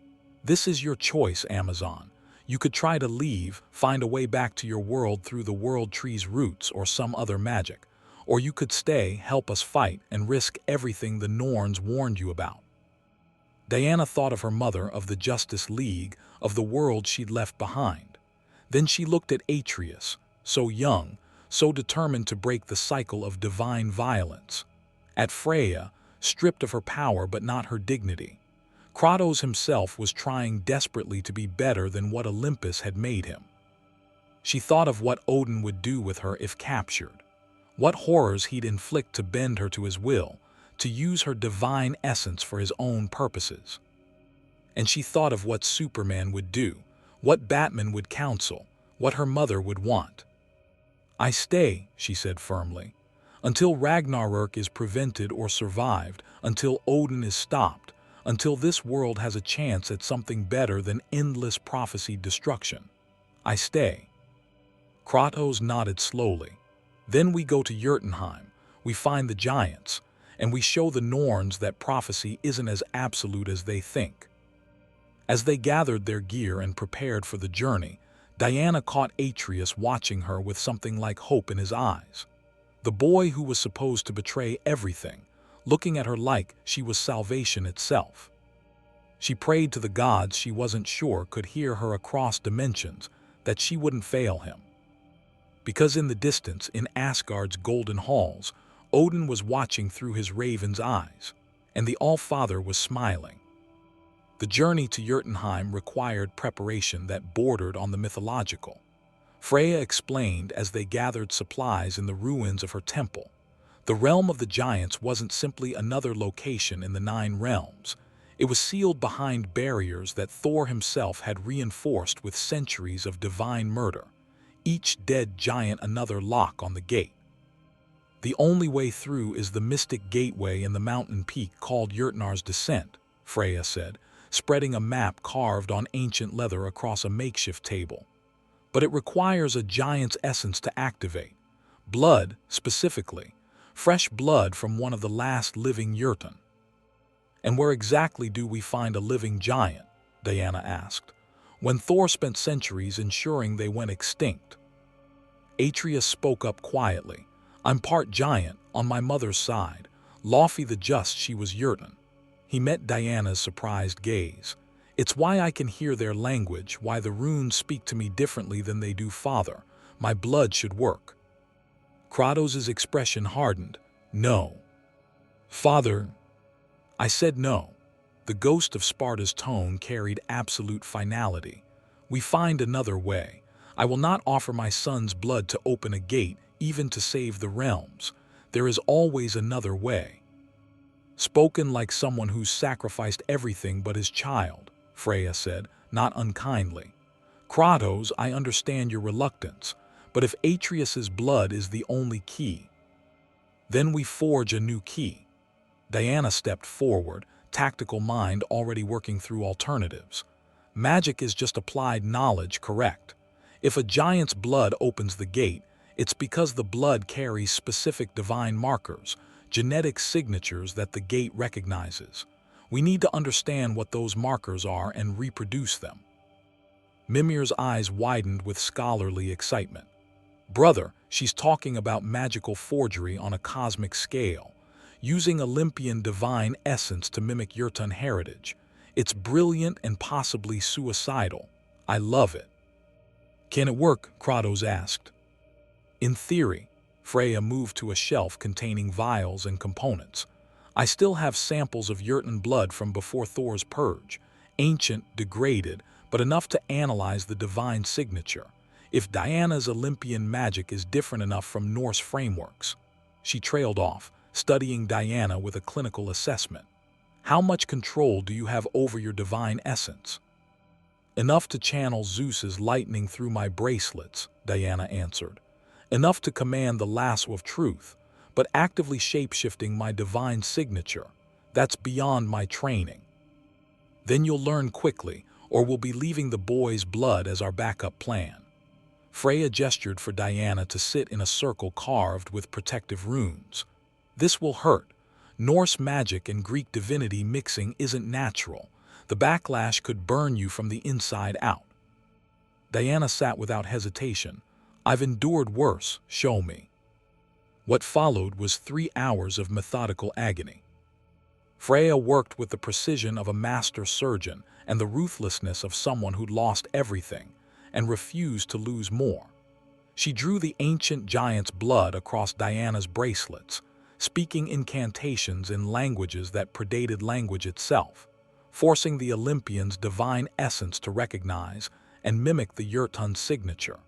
"This is your choice, Amazon. You could try to leave, find a way back to your world through the world tree's roots or some other magic. Or you could stay, help us fight, and risk everything the Norns warned you about." Diana thought of her mother, of the Justice League, of the world she'd left behind. Then she looked at Atreus, so young, so determined to break the cycle of divine violence. At Freya, stripped of her power but not her dignity. Kratos himself was trying desperately to be better than what Olympus had made him. She thought of what Odin would do with her if captured, what horrors he'd inflict to bend her to his will, to use her divine essence for his own purposes. And she thought of what Superman would do, what Batman would counsel, what her mother would want. "I stay," she said firmly, "until Ragnarök is prevented or survived, until Odin is stopped, until this world has a chance at something better than endless prophesied destruction. I stay." Kratos nodded slowly. "Then we go to Jotunheim, we find the giants, and we show the Norns that prophecy isn't as absolute as they think." As they gathered their gear and prepared for the journey, Diana caught Atreus watching her with something like hope in his eyes. The boy who was supposed to betray everything, looking at her like she was salvation itself. She prayed to the gods she wasn't sure could hear her across dimensions, that she wouldn't fail him. Because in the distance, in Asgard's golden halls, Odin was watching through his raven's eyes, and the All-Father was smiling. The journey to Jotunheim required preparation that bordered on the mythological. Freya explained as they gathered supplies in the ruins of her temple. The realm of the giants wasn't simply another location in the Nine Realms. It was sealed behind barriers that Thor himself had reinforced with centuries of divine murder, each dead giant another lock on the gate. "The only way through is the mystic gateway in the mountain peak called Jotnar's Descent," Freya said, spreading a map carved on ancient leather across a makeshift table. "But it requires a giant's essence to activate. Blood, specifically. Fresh blood from one of the last living Jotun." "And where exactly do we find a living giant?" Diana asked. "When Thor spent centuries ensuring they went extinct." Atreus spoke up quietly. "I'm part giant, on my mother's side. Laufey the Just, she was Jotun." He met Diana's surprised gaze. "It's why I can hear their language, why the runes speak to me differently than they do, Father. My blood should work." Kratos' expression hardened. "No." "Father." "I said no." The ghost of Sparta's tone carried absolute finality. "We find another way. I will not offer my son's blood to open a gate, even to save the realms. There is always another way." "Spoken like someone who's sacrificed everything but his child," Freya said, not unkindly. "Kratos, I understand your reluctance, but if Atreus' blood is the only key, then we forge a new key." Diana stepped forward, tactical mind already working through alternatives. "Magic is just applied knowledge, correct? If a giant's blood opens the gate, it's because the blood carries specific divine markers, genetic signatures that the gate recognizes. We need to understand what those markers are and reproduce them." Mimir's eyes widened with scholarly excitement. "Brother, she's talking about magical forgery on a cosmic scale, using Olympian divine essence to mimic Jotun heritage. It's brilliant and possibly suicidal. I love it." "Can it work?" Kratos asked. "In theory." Freya moved to a shelf containing vials and components. "I still have samples of Jotun blood from before Thor's purge. Ancient, degraded, but enough to analyze the divine signature. If Diana's Olympian magic is different enough from Norse frameworks." She trailed off, studying Diana with a clinical assessment. "How much control do you have over your divine essence?" "Enough to channel Zeus's lightning through my bracelets," Diana answered. "Enough to command the lasso of truth, but actively shape-shifting my divine signature, that's beyond my training." "Then you'll learn quickly, or we'll be leaving the boy's blood as our backup plan." Freya gestured for Diana to sit in a circle carved with protective runes. "This will hurt. Norse magic and Greek divinity mixing isn't natural. The backlash could burn you from the inside out." Diana sat without hesitation. "I've endured worse, show me." What followed was 3 hours of methodical agony. Freya worked with the precision of a master surgeon and the ruthlessness of someone who'd lost everything and refused to lose more. She drew the ancient giant's blood across Diana's bracelets, speaking incantations in languages that predated language itself, forcing the Olympians' divine essence to recognize and mimic the Jotun signature.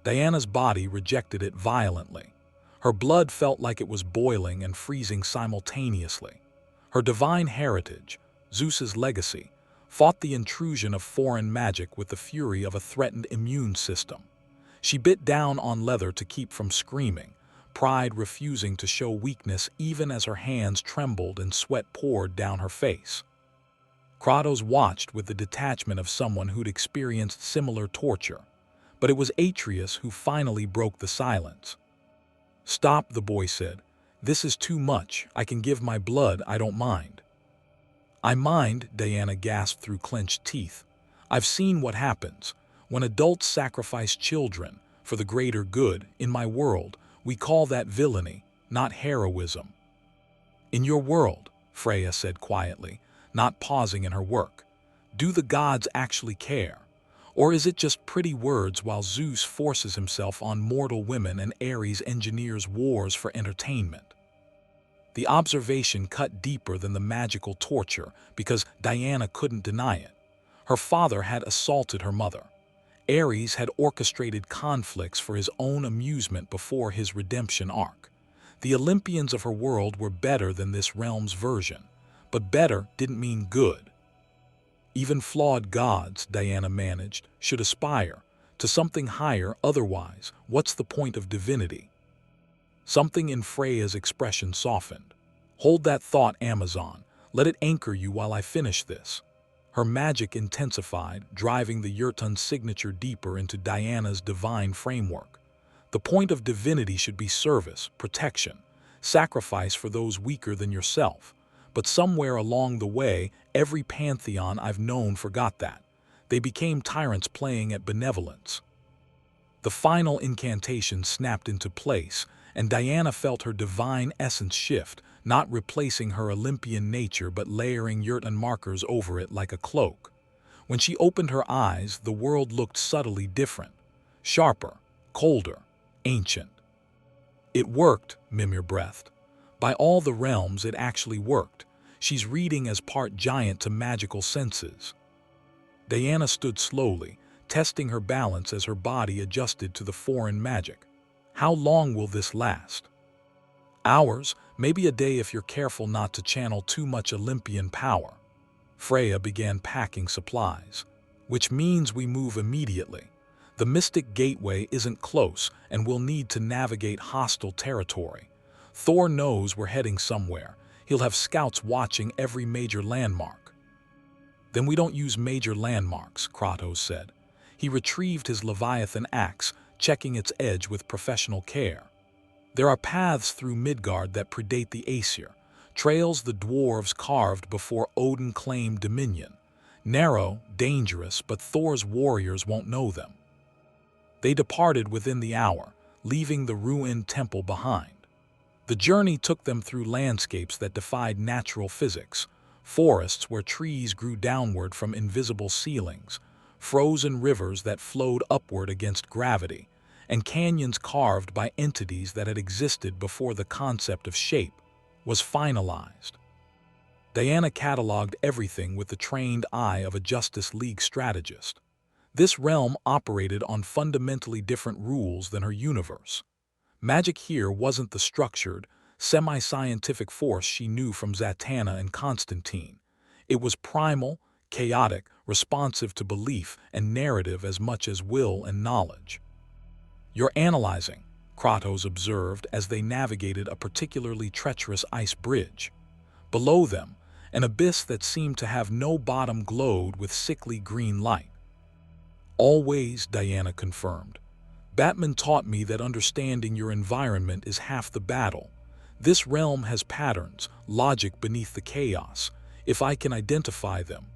Diana's body rejected it violently. Her blood felt like it was boiling and freezing simultaneously. Her divine heritage, Zeus's legacy, fought the intrusion of foreign magic with the fury of a threatened immune system. She bit down on leather to keep from screaming, pride refusing to show weakness even as her hands trembled and sweat poured down her face. Kratos watched with the detachment of someone who'd experienced similar torture, but it was Atreus who finally broke the silence. "Stop," the boy said. "This is too much. I can give my blood, I don't mind." "I mind," Diana gasped through clenched teeth. "I've seen what happens. When adults sacrifice children for the greater good, in my world, we call that villainy, not heroism." "In your world," Freya said quietly, not pausing in her work, "do the gods actually care? Or is it just pretty words while Zeus forces himself on mortal women and Ares engineers wars for entertainment?" The observation cut deeper than the magical torture because Diana couldn't deny it. Her father had assaulted her mother. Ares had orchestrated conflicts for his own amusement before his redemption arc. The Olympians of her world were better than this realm's version, but better didn't mean good. Even flawed gods, Diana managed, should aspire to something higher, otherwise, what's the point of divinity? Something in Freya's expression softened. "Hold that thought, Amazon. Let it anchor you while I finish this." Her magic intensified, driving the Jotun signature deeper into Diana's divine framework. The point of divinity should be service, protection, sacrifice for those weaker than yourself. But somewhere along the way, every pantheon I've known forgot that. They became tyrants playing at benevolence. The final incantation snapped into place, and Diana felt her divine essence shift, not replacing her Olympian nature but layering Jotun markers over it like a cloak. When she opened her eyes, the world looked subtly different, sharper, colder, ancient. "It worked," Mimir breathed. "By all the realms, it actually worked. She's reading as part giant to magical senses." Diana stood slowly, testing her balance as her body adjusted to the foreign magic. "How long will this last?" "Hours, maybe a day if you're careful not to channel too much Olympian power." Freya began packing supplies. "Which means we move immediately. The Mystic Gateway isn't close, and we'll need to navigate hostile territory. Thor knows we're heading somewhere. He'll have scouts watching every major landmark." "Then we don't use major landmarks," Kratos said. He retrieved his Leviathan axe, checking its edge with professional care. "There are paths through Midgard that predate the Aesir, trails the dwarves carved before Odin claimed dominion. Narrow, dangerous, but Thor's warriors won't know them." They departed within the hour, leaving the ruined temple behind. The journey took them through landscapes that defied natural physics, forests where trees grew downward from invisible ceilings, frozen rivers that flowed upward against gravity, and canyons carved by entities that had existed before the concept of shape was finalized. Diana cataloged everything with the trained eye of a Justice League strategist. This realm operated on fundamentally different rules than her universe. Magic here wasn't the structured, semi-scientific force she knew from Zatanna and Constantine. It was primal, chaotic, responsive to belief and narrative as much as will and knowledge. "You're analyzing," Kratos observed as they navigated a particularly treacherous ice bridge. Below them, an abyss that seemed to have no bottom glowed with sickly green light. "Always," Diana confirmed. "Batman taught me that understanding your environment is half the battle. This realm has patterns, logic beneath the chaos, if I can identify them."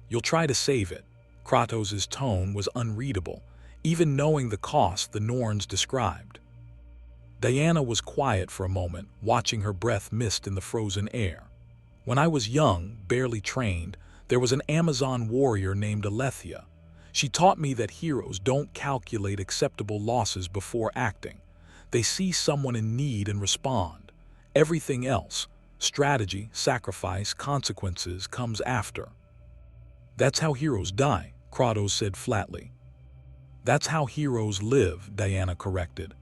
"You'll try to save it." Kratos' tone was unreadable, even knowing the cost the Norns described. Diana was quiet for a moment, watching her breath mist in the frozen air. When I was young, barely trained, there was an Amazon warrior named Alethea. She taught me that heroes don't calculate acceptable losses before acting. They see someone in need and respond. Everything else, strategy, sacrifice, consequences, comes after. That's how heroes die, Kratos said flatly. That's how heroes live, Diana corrected.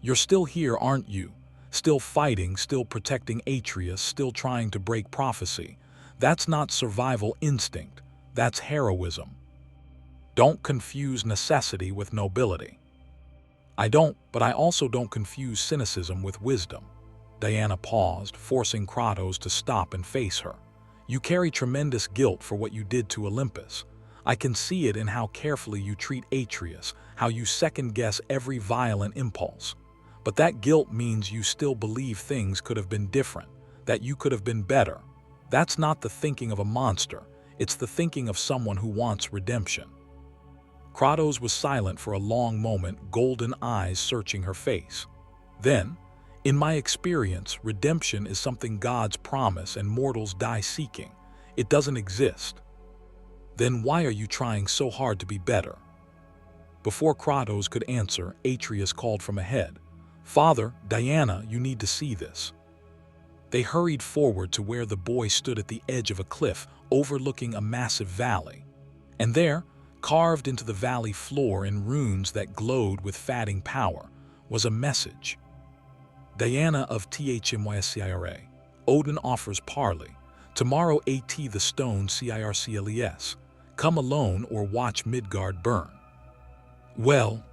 You're still here, aren't you? Still fighting, still protecting Atreus, still trying to break prophecy. That's not survival instinct. That's heroism. Don't confuse necessity with nobility. I don't, but I also don't confuse cynicism with wisdom. Diana paused, forcing Kratos to stop and face her. You carry tremendous guilt for what you did to Olympus. I can see it in how carefully you treat Atreus, how you second-guess every violent impulse. But that guilt means you still believe things could have been different, that you could have been better. That's not the thinking of a monster, it's the thinking of someone who wants redemption. Kratos was silent for a long moment, golden eyes searching her face. Then, in my experience, redemption is something gods promise and mortals die seeking. It doesn't exist. Then why are you trying so hard to be better? Before Kratos could answer, Atreus called from ahead. Father, Diana, you need to see this. They hurried forward to where the boy stood at the edge of a cliff, overlooking a massive valley. And there, carved into the valley floor in runes that glowed with fatting power, was a message. Diana of Thmyscira, Odin offers parley. Tomorrow at the stone Circles. Come alone or watch Midgard burn. Well,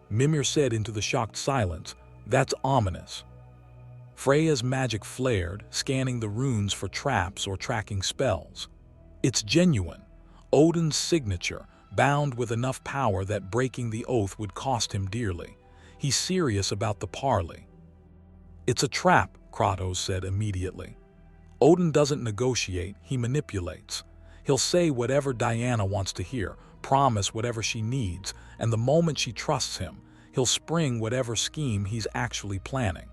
Mimir said into the shocked silence, that's ominous. Freya's magic flared, scanning the runes for traps or tracking spells. It's genuine. Odin's signature, bound with enough power that breaking the oath would cost him dearly. He's serious about the parley. It's a trap, Kratos said immediately. Odin doesn't negotiate, he manipulates. He'll say whatever Diana wants to hear, promise whatever she needs, and the moment she trusts him, he'll spring whatever scheme he's actually planning.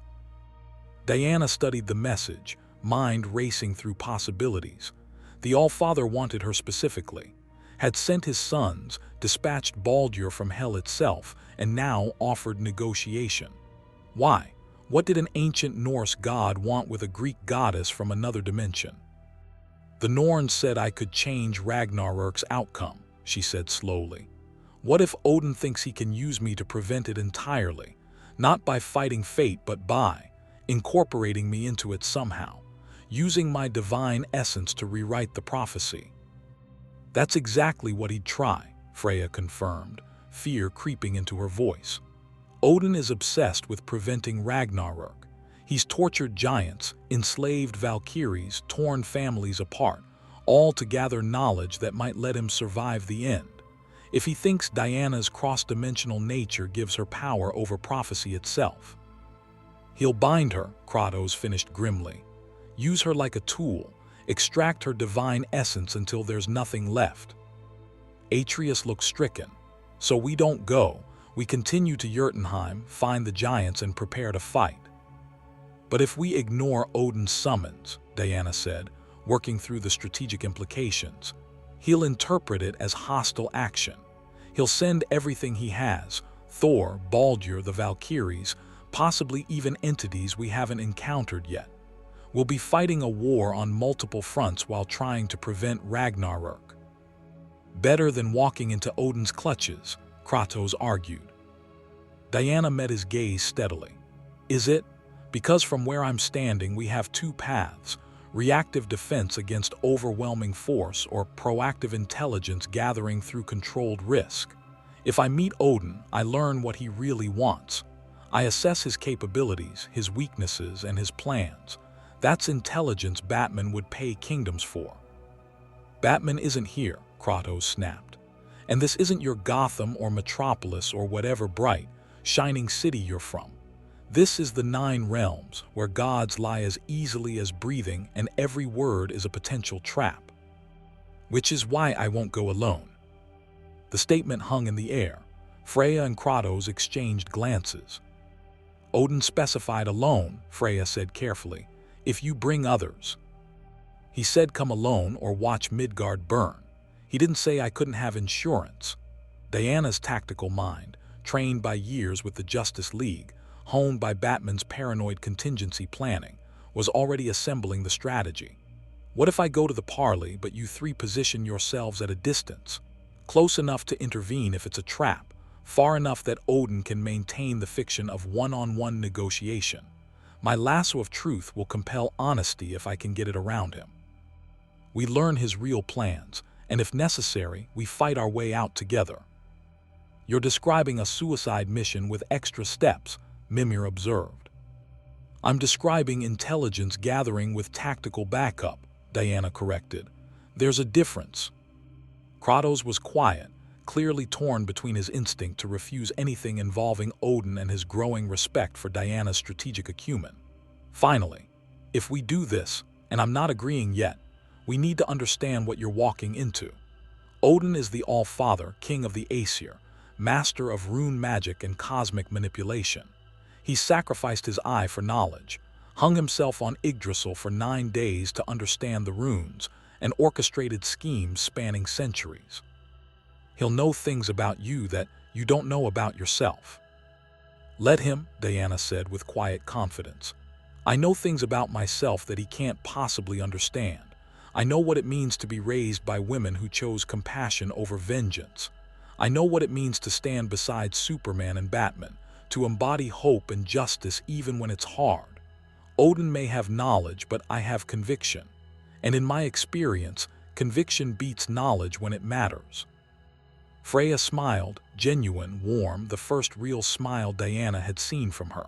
Diana studied the message, mind racing through possibilities. The All-Father wanted her specifically, had sent his sons, dispatched Baldur from hell itself, and now offered negotiation. Why? What did an ancient Norse god want with a Greek goddess from another dimension? The Norns said I could change Ragnarok's outcome, she said slowly. What if Odin thinks he can use me to prevent it entirely, not by fighting fate but by incorporating me into it somehow, using my divine essence to rewrite the prophecy? That's exactly what he'd try, Freya confirmed, fear creeping into her voice. Odin is obsessed with preventing Ragnarok. He's tortured giants, enslaved Valkyries, torn families apart, all to gather knowledge that might let him survive the end. If he thinks Diana's cross-dimensional nature gives her power over prophecy itself. He'll bind her, Kratos finished grimly. Use her like a tool, extract her divine essence until there's nothing left. Atreus looked stricken. So we don't go. We continue to Jotunheim, find the giants, and prepare to fight. But if we ignore Odin's summons, Diana said, working through the strategic implications, he'll interpret it as hostile action. He'll send everything he has, Thor, Baldur, the Valkyries, possibly even entities we haven't encountered yet. We'll be fighting a war on multiple fronts while trying to prevent Ragnarok. Better than walking into Odin's clutches, Kratos argued. Diana met his gaze steadily. Is it? Because from where I'm standing we have two paths, reactive defense against overwhelming force or proactive intelligence gathering through controlled risk. If I meet Odin, I learn what he really wants. I assess his capabilities, his weaknesses, and his plans. That's intelligence Batman would pay kingdoms for. Batman isn't here, Kratos snapped. And this isn't your Gotham or Metropolis or whatever bright, shining city you're from. This is the Nine Realms, where gods lie as easily as breathing and every word is a potential trap. Which is why I won't go alone. The statement hung in the air. Freya and Kratos exchanged glances. Odin specified alone, Freya said carefully, if you bring others. He said come alone or watch Midgard burn. He didn't say I couldn't have insurance. Diana's tactical mind, trained by years with the Justice League, honed by Batman's paranoid contingency planning, was already assembling the strategy. What if I go to the parley but you three position yourselves at a distance? Close enough to intervene if it's a trap, far enough that Odin can maintain the fiction of one-on-one negotiation. My lasso of truth will compel honesty if I can get it around him. We learn his real plans, and if necessary, we fight our way out together. You're describing a suicide mission with extra steps, Mimir observed. I'm describing intelligence gathering with tactical backup, Diana corrected. There's a difference. Kratos was quiet, clearly torn between his instinct to refuse anything involving Odin and his growing respect for Diana's strategic acumen. Finally, if we do this, and I'm not agreeing yet, we need to understand what you're walking into. Odin is the All-Father, king of the Aesir, master of rune magic and cosmic manipulation. He sacrificed his eye for knowledge, hung himself on Yggdrasil for 9 days to understand the runes, and orchestrated schemes spanning centuries. He'll know things about you that you don't know about yourself. Let him, Diana said with quiet confidence. I know things about myself that he can't possibly understand. I know what it means to be raised by women who chose compassion over vengeance. I know what it means to stand beside Superman and Batman, to embody hope and justice even when it's hard. Odin may have knowledge, but I have conviction. And in my experience, conviction beats knowledge when it matters. Freya smiled, genuine, warm, the first real smile Diana had seen from her.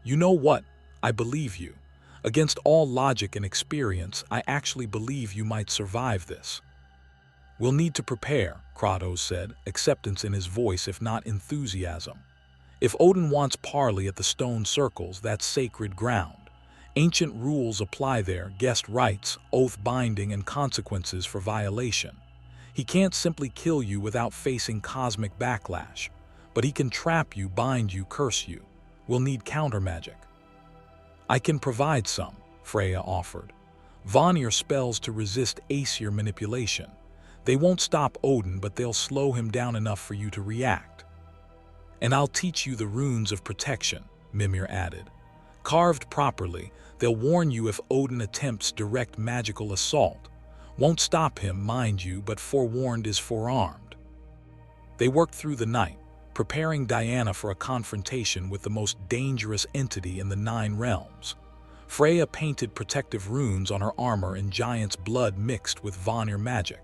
You know what? I believe you. Against all logic and experience, I actually believe you might survive this. We'll need to prepare, Kratos said, acceptance in his voice if not enthusiasm. If Odin wants parley at the stone circles, that's sacred ground. Ancient rules apply there, guest rights, oath binding, and consequences for violation. He can't simply kill you without facing cosmic backlash, but he can trap you, bind you, curse you. We'll need counter-magic. I can provide some, Freya offered. Vanir spells to resist Aesir manipulation. They won't stop Odin, but they'll slow him down enough for you to react. And I'll teach you the runes of protection, Mimir added. Carved properly, they'll warn you if Odin attempts direct magical assault. Won't stop him, mind you, but forewarned is forearmed. They worked through the night, preparing Diana for a confrontation with the most dangerous entity in the 9 realms. Freya painted protective runes on her armor in giant's blood mixed with Vanir magic.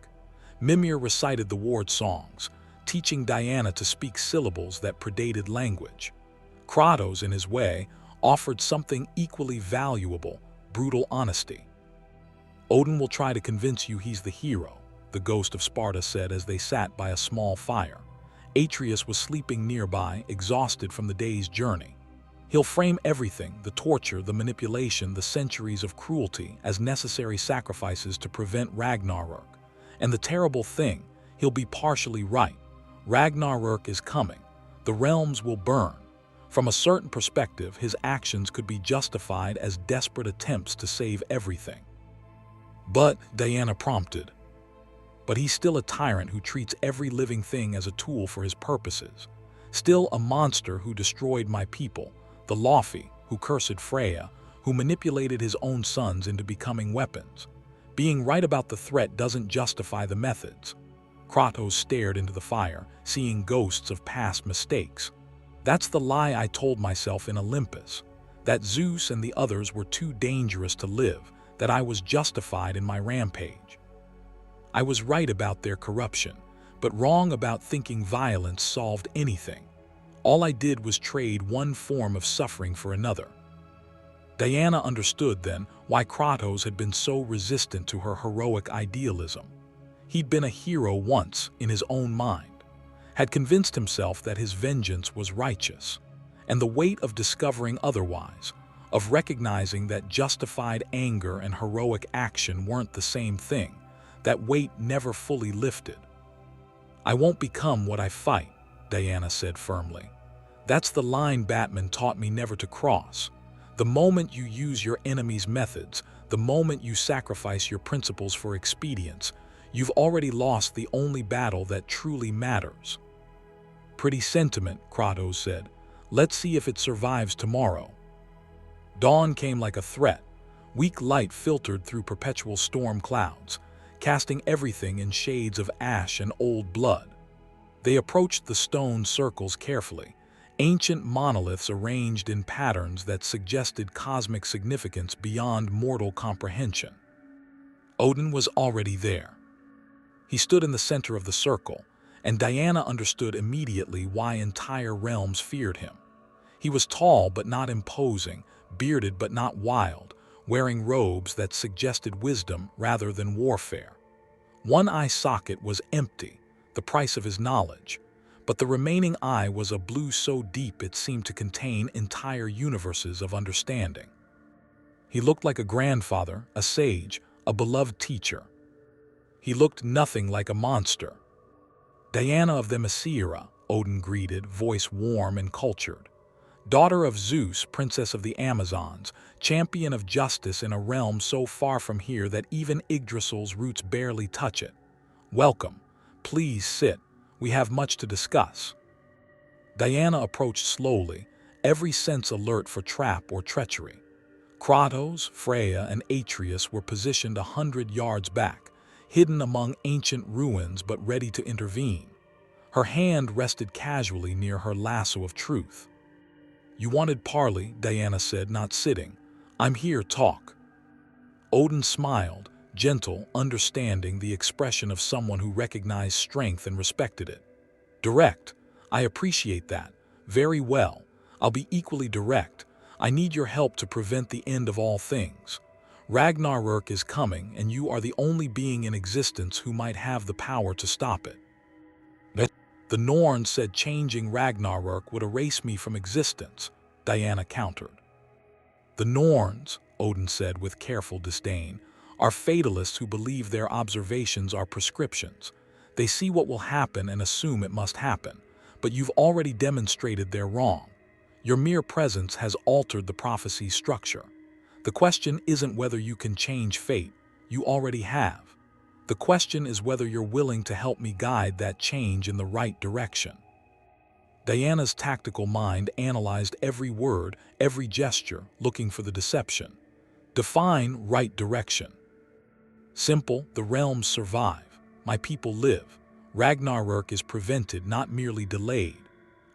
Mimir recited the ward songs, teaching Diana to speak syllables that predated language. Kratos, in his way, offered something equally valuable, brutal honesty. Odin will try to convince you he's the hero, the ghost of Sparta said as they sat by a small fire. Atreus was sleeping nearby, exhausted from the day's journey. He'll frame everything, the torture, the manipulation, the centuries of cruelty, as necessary sacrifices to prevent Ragnarök. And the terrible thing, he'll be partially right. Ragnarök is coming. The realms will burn. From a certain perspective, his actions could be justified as desperate attempts to save everything. But, Diana prompted. But he's still a tyrant who treats every living thing as a tool for his purposes. Still a monster who destroyed my people, the Laufey, who cursed Freya, who manipulated his own sons into becoming weapons. Being right about the threat doesn't justify the methods. Kratos stared into the fire, seeing ghosts of past mistakes. That's the lie I told myself in Olympus, that Zeus and the others were too dangerous to live, that I was justified in my rampage. I was right about their corruption, but wrong about thinking violence solved anything. All I did was trade one form of suffering for another. Diana understood then why Kratos had been so resistant to her heroic idealism. He'd been a hero once in his own mind, had convinced himself that his vengeance was righteous, and the weight of discovering otherwise, of recognizing that justified anger and heroic action weren't the same thing, that weight never fully lifted. I won't become what I fight, Diana said firmly. That's the line Batman taught me never to cross. The moment you use your enemy's methods, The moment you sacrifice your principles for expedience, you've already lost the only battle that truly matters. Pretty sentiment, Kratos said. Let's see if it survives tomorrow. Dawn came like a threat. Weak light filtered through perpetual storm clouds, casting everything in shades of ash and old blood. They approached the stone circles carefully, ancient monoliths arranged in patterns that suggested cosmic significance beyond mortal comprehension. Odin was already there. He stood in the center of the circle, and Diana understood immediately why entire realms feared him. He was tall but not imposing, bearded but not wild, wearing robes that suggested wisdom rather than warfare. One eye socket was empty, the price of his knowledge, but the remaining eye was a blue so deep it seemed to contain entire universes of understanding. He looked like a grandfather, a sage, a beloved teacher. He looked nothing like a monster. Diana of the Themyscira, Odin greeted, voice warm and cultured. Daughter of Zeus, princess of the Amazons, champion of justice in a realm so far from here that even Yggdrasil's roots barely touch it. Welcome. Please sit. We have much to discuss. Diana approached slowly, every sense alert for trap or treachery. Kratos, Freya, and Atreus were positioned 100 yards back, hidden among ancient ruins but ready to intervene. Her hand rested casually near her lasso of truth. You wanted parley, Diana said, not sitting. I'm here, talk. Odin smiled, gentle, understanding the expression of someone who recognized strength and respected it. Direct. I appreciate that. Very well. I'll be equally direct. I need your help to prevent the end of all things. Ragnarök is coming, and you are the only being in existence who might have the power to stop it. The Norns said changing Ragnarök would erase me from existence, Diana countered. The Norns, Odin said with careful disdain, are fatalists who believe their observations are prescriptions. They see what will happen and assume it must happen, but you've already demonstrated they're wrong. Your mere presence has altered the prophecy's structure. The question isn't whether you can change fate, you already have. The question is whether you're willing to help me guide that change in the right direction. Diana's tactical mind analyzed every word, every gesture, looking for the deception. Define right direction. Simple, the realms survive. My people live. Ragnarök is prevented, not merely delayed.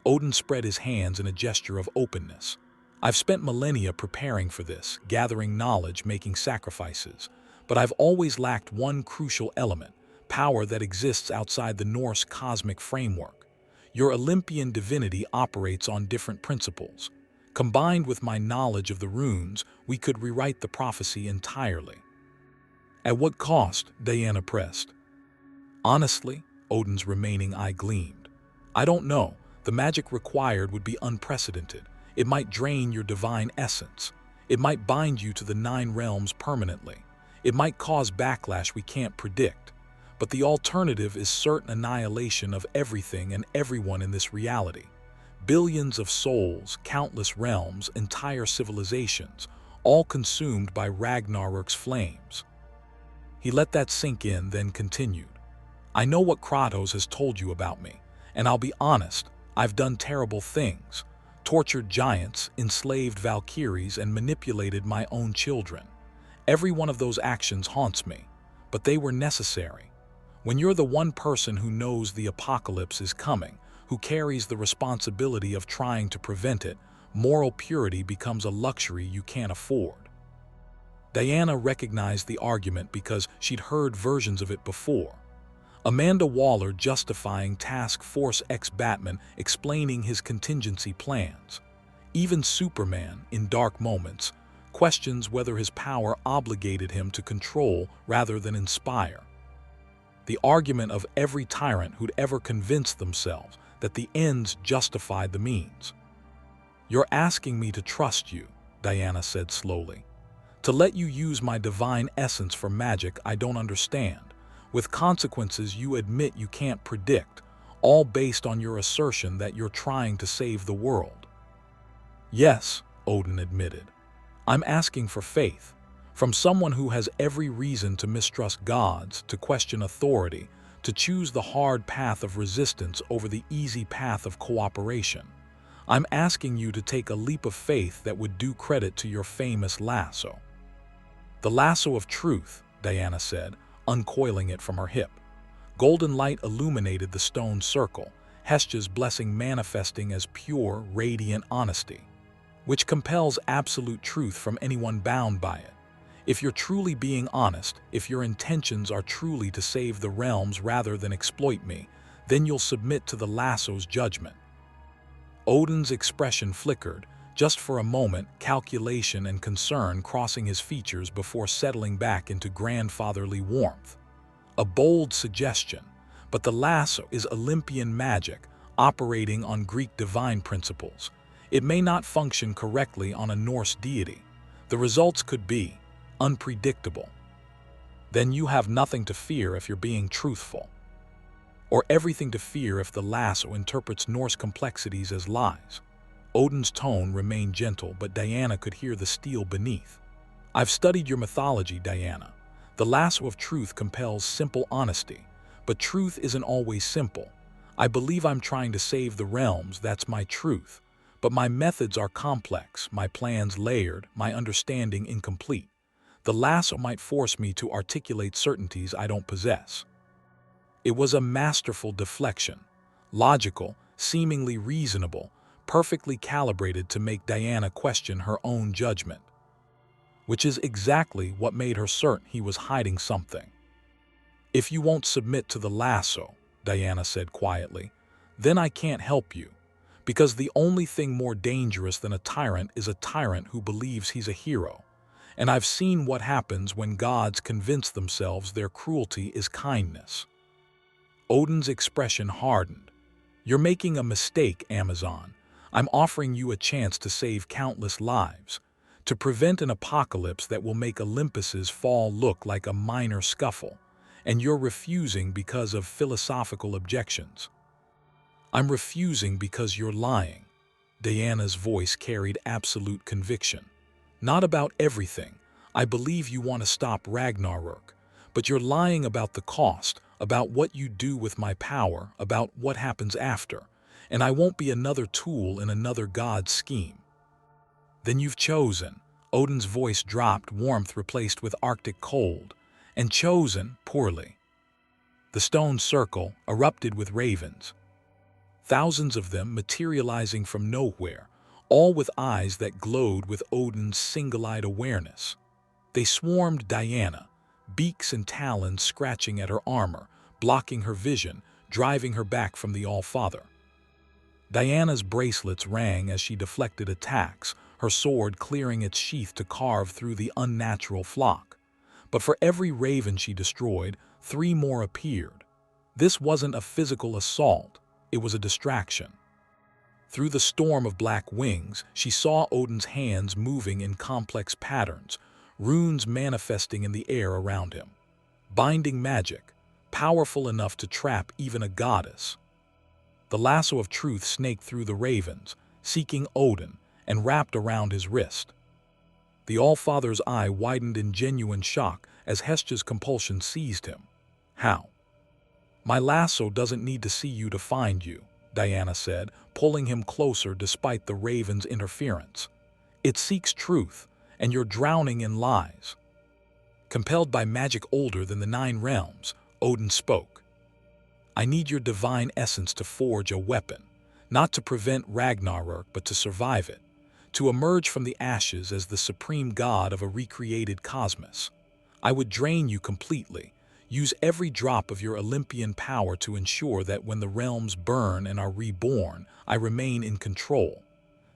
Odin spread his hands in a gesture of openness. I've spent millennia preparing for this, gathering knowledge, making sacrifices. But I've always lacked one crucial element, power that exists outside the Norse cosmic framework. Your Olympian divinity operates on different principles. Combined with my knowledge of the runes, we could rewrite the prophecy entirely. At what cost? Diana pressed. Honestly, Odin's remaining eye gleamed. I don't know. The magic required would be unprecedented. It might drain your divine essence. It might bind you to the 9 realms permanently. It might cause backlash we can't predict, but the alternative is certain annihilation of everything and everyone in this reality. Billions of souls, countless realms, entire civilizations, all consumed by Ragnarök's flames. He let that sink in, then continued. I know what Kratos has told you about me, and I'll be honest, I've done terrible things, tortured giants, enslaved Valkyries, and manipulated my own children. Every one of those actions haunts me, but they were necessary. When you're the one person who knows the apocalypse is coming, who carries the responsibility of trying to prevent it, moral purity becomes a luxury you can't afford. Diana recognized the argument because she'd heard versions of it before. Amanda Waller justifying Task Force X Batman, explaining his contingency plans. Even Superman, in dark moments, questions whether his power obligated him to control rather than inspire. The argument of every tyrant who'd ever convinced themselves that the ends justified the means. You're asking me to trust you, Diana said slowly. To let you use my divine essence for magic I don't understand, with consequences you admit you can't predict, all based on your assertion that you're trying to save the world. Yes, Odin admitted. I'm asking for faith. From someone who has every reason to mistrust gods, to question authority, to choose the hard path of resistance over the easy path of cooperation. I'm asking you to take a leap of faith that would do credit to your famous lasso. The lasso of truth, Diana said, uncoiling it from her hip. Golden light illuminated the stone circle, Heshta's blessing manifesting as pure, radiant honesty, which compels absolute truth from anyone bound by it. If you're truly being honest, if your intentions are truly to save the realms rather than exploit me, then you'll submit to the lasso's judgment. Odin's expression flickered, just for a moment, calculation and concern crossing his features before settling back into grandfatherly warmth. A bold suggestion, but the lasso is Olympian magic, operating on Greek divine principles. It may not function correctly on a Norse deity. The results could be unpredictable. Then you have nothing to fear if you're being truthful. Or everything to fear if the lasso interprets Norse complexities as lies. Odin's tone remained gentle, but Diana could hear the steel beneath. I've studied your mythology, Diana. The lasso of truth compels simple honesty, but truth isn't always simple. I believe I'm trying to save the realms, that's my truth. But my methods are complex, my plans layered, my understanding incomplete. The lasso might force me to articulate certainties I don't possess. It was a masterful deflection, logical, seemingly reasonable, perfectly calibrated to make Diana question her own judgment. Which is exactly what made her certain he was hiding something. If you won't submit to the lasso, Diana said quietly, then I can't help you. Because the only thing more dangerous than a tyrant is a tyrant who believes he's a hero. And I've seen what happens when gods convince themselves their cruelty is kindness. Odin's expression hardened. You're making a mistake, Amazon. I'm offering you a chance to save countless lives, to prevent an apocalypse that will make Olympus's fall look like a minor scuffle, and you're refusing because of philosophical objections. I'm refusing because you're lying. Diana's voice carried absolute conviction. Not about everything. I believe you want to stop Ragnarok, but you're lying about the cost, about what you do with my power, about what happens after, and I won't be another tool in another god's scheme. Then you've chosen. Odin's voice dropped, warmth replaced with arctic cold, and chosen poorly. The stone circle erupted with ravens, thousands of them materializing from nowhere, all with eyes that glowed with Odin's single-eyed awareness. They swarmed Diana, beaks and talons scratching at her armor, blocking her vision, driving her back from the All-Father. Diana's bracelets rang as she deflected attacks, her sword clearing its sheath to carve through the unnatural flock. But for every raven she destroyed, 3 more appeared. This wasn't a physical assault, it was a distraction. Through the storm of black wings, she saw Odin's hands moving in complex patterns, runes manifesting in the air around him. Binding magic, powerful enough to trap even a goddess. The lasso of truth snaked through the ravens, seeking Odin, and wrapped around his wrist. The All-Father's eye widened in genuine shock as Heshta's compulsion seized him. How? My lasso doesn't need to see you to find you, Diana said, pulling him closer despite the raven's interference. It seeks truth, and you're drowning in lies. Compelled by magic older than the 9 realms, Odin spoke. I need your divine essence to forge a weapon, not to prevent Ragnarok but to survive it, to emerge from the ashes as the supreme god of a recreated cosmos. I would drain you completely, use every drop of your Olympian power to ensure that when the realms burn and are reborn, I remain in control.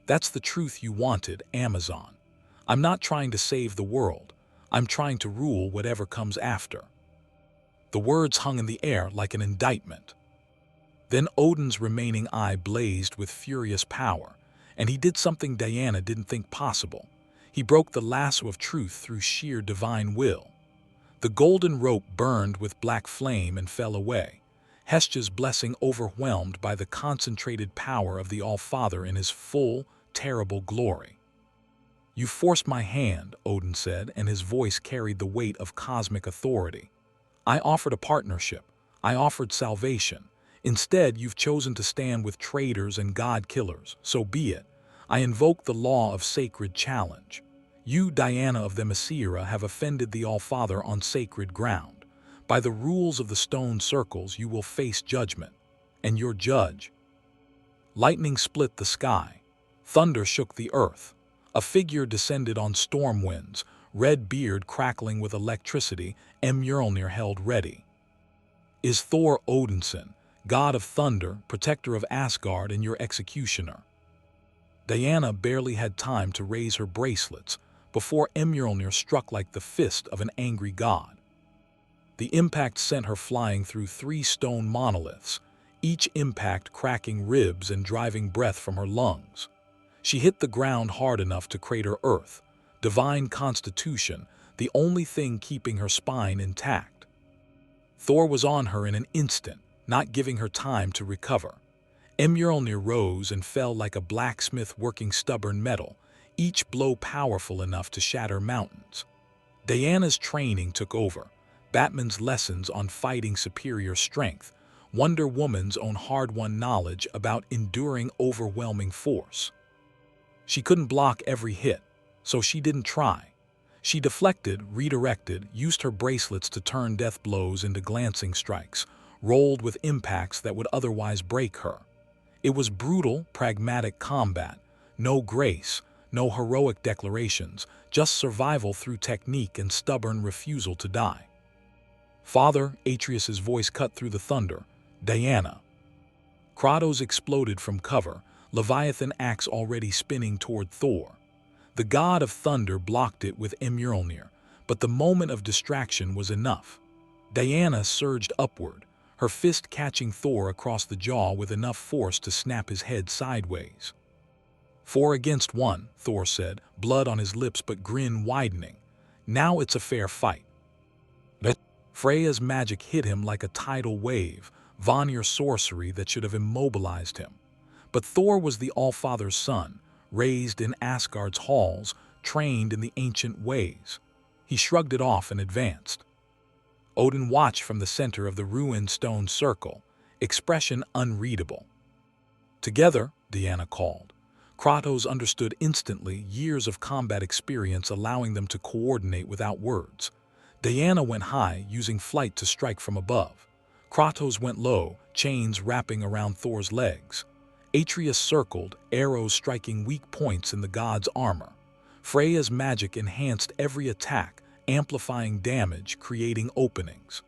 That's the truth you wanted, Amazon. I'm not trying to save the world. I'm trying to rule whatever comes after. The words hung in the air like an indictment. Then Odin's remaining eye blazed with furious power, and he did something Diana didn't think possible. He broke the lasso of truth through sheer divine will. The golden rope burned with black flame and fell away, Heshta's blessing overwhelmed by the concentrated power of the All-Father in his full, terrible glory. "You forced my hand," Odin said, and his voice carried the weight of cosmic authority. "I offered a partnership. I offered salvation. Instead, you've chosen to stand with traitors and god-killers. So be it. I invoke the law of sacred challenge. You, Diana of Themyscira, have offended the All-Father on sacred ground. By the rules of the stone circles, you will face judgment. And your judge—" Lightning split the sky. Thunder shook the earth. A figure descended on storm winds, red beard crackling with electricity, and Mjolnir held ready. "Is Thor Odinson, god of thunder, protector of Asgard, and your executioner?" Diana barely had time to raise her bracelets before Mjolnir struck like the fist of an angry god. The impact sent her flying through 3 stone monoliths, each impact cracking ribs and driving breath from her lungs. She hit the ground hard enough to crater earth, divine constitution, the only thing keeping her spine intact. Thor was on her in an instant, not giving her time to recover. Mjolnir rose and fell like a blacksmith working stubborn metal, each blow powerful enough to shatter mountains. Diana's training took over, Batman's lessons on fighting superior strength, Wonder Woman's own hard-won knowledge about enduring overwhelming force. She couldn't block every hit, so she didn't try. She deflected, redirected, used her bracelets to turn death blows into glancing strikes, rolled with impacts that would otherwise break her. It was brutal, pragmatic combat, no grace, no heroic declarations, just survival through technique and stubborn refusal to die. "Father," Atreus' voice cut through the thunder, "Diana." Kratos exploded from cover, Leviathan axe already spinning toward Thor. The god of thunder blocked it with Mjolnir, but the moment of distraction was enough. Diana surged upward, her fist catching Thor across the jaw with enough force to snap his head sideways. 4 against 1, Thor said, blood on his lips but grin widening. "Now it's a fair fight." Freya's magic hit him like a tidal wave, Vanir sorcery that should have immobilized him. But Thor was the All-Father's son, raised in Asgard's halls, trained in the ancient ways. He shrugged it off and advanced. Odin watched from the center of the ruined stone circle, expression unreadable. "Together," Diana called. Kratos understood instantly, years of combat experience allowing them to coordinate without words. Diana went high, using flight to strike from above. Kratos went low, chains wrapping around Thor's legs. Atreus circled, arrows striking weak points in the god's armor. Freya's magic enhanced every attack, amplifying damage, creating openings.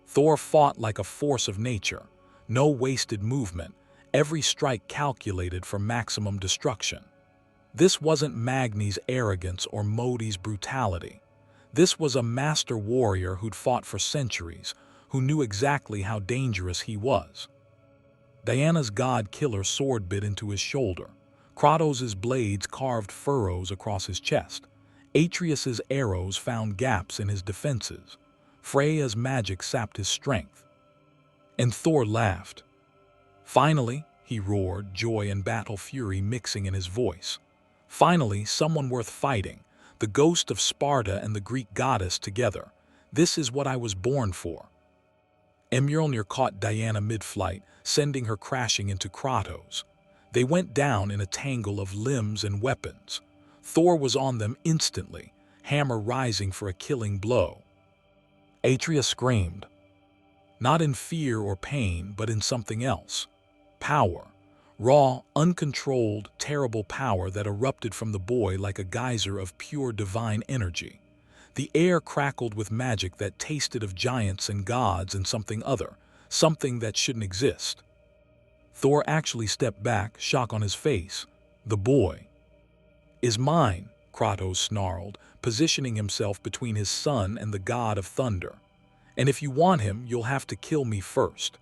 Thor fought like a force of nature, no wasted movement, every strike calculated for maximum destruction. This wasn't Magni's arrogance or Modi's brutality. This was a master warrior who'd fought for centuries, who knew exactly how dangerous he was. Diana's god-killer sword bit into his shoulder. Kratos' blades carved furrows across his chest. Atreus' arrows found gaps in his defenses. Freya's magic sapped his strength. And Thor laughed. "Finally," he roared, joy and battle fury mixing in his voice. "Finally, someone worth fighting. The ghost of Sparta and the Greek goddess together. This is what I was born for." Mjolnir caught Diana mid-flight, sending her crashing into Kratos. They went down in a tangle of limbs and weapons. Thor was on them instantly, hammer rising for a killing blow. Atreus screamed. Not in fear or pain, but in something else. Power. Raw, uncontrolled, terrible power that erupted from the boy like a geyser of pure divine energy. The air crackled with magic that tasted of giants and gods and something other, something that shouldn't exist. Thor actually stepped back, shock on his face. "The boy is mine," Kratos snarled, positioning himself between his son and the god of thunder. "And if you want him, you'll have to kill me first."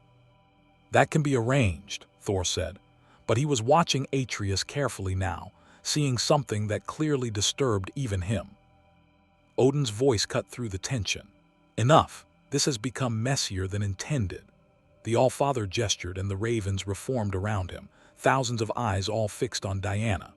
"That can be arranged," Thor said. But he was watching Atreus carefully now, seeing something that clearly disturbed even him. Odin's voice cut through the tension. "Enough. This has become messier than intended." The All-Father gestured and the ravens reformed around him, thousands of eyes all fixed on Diana.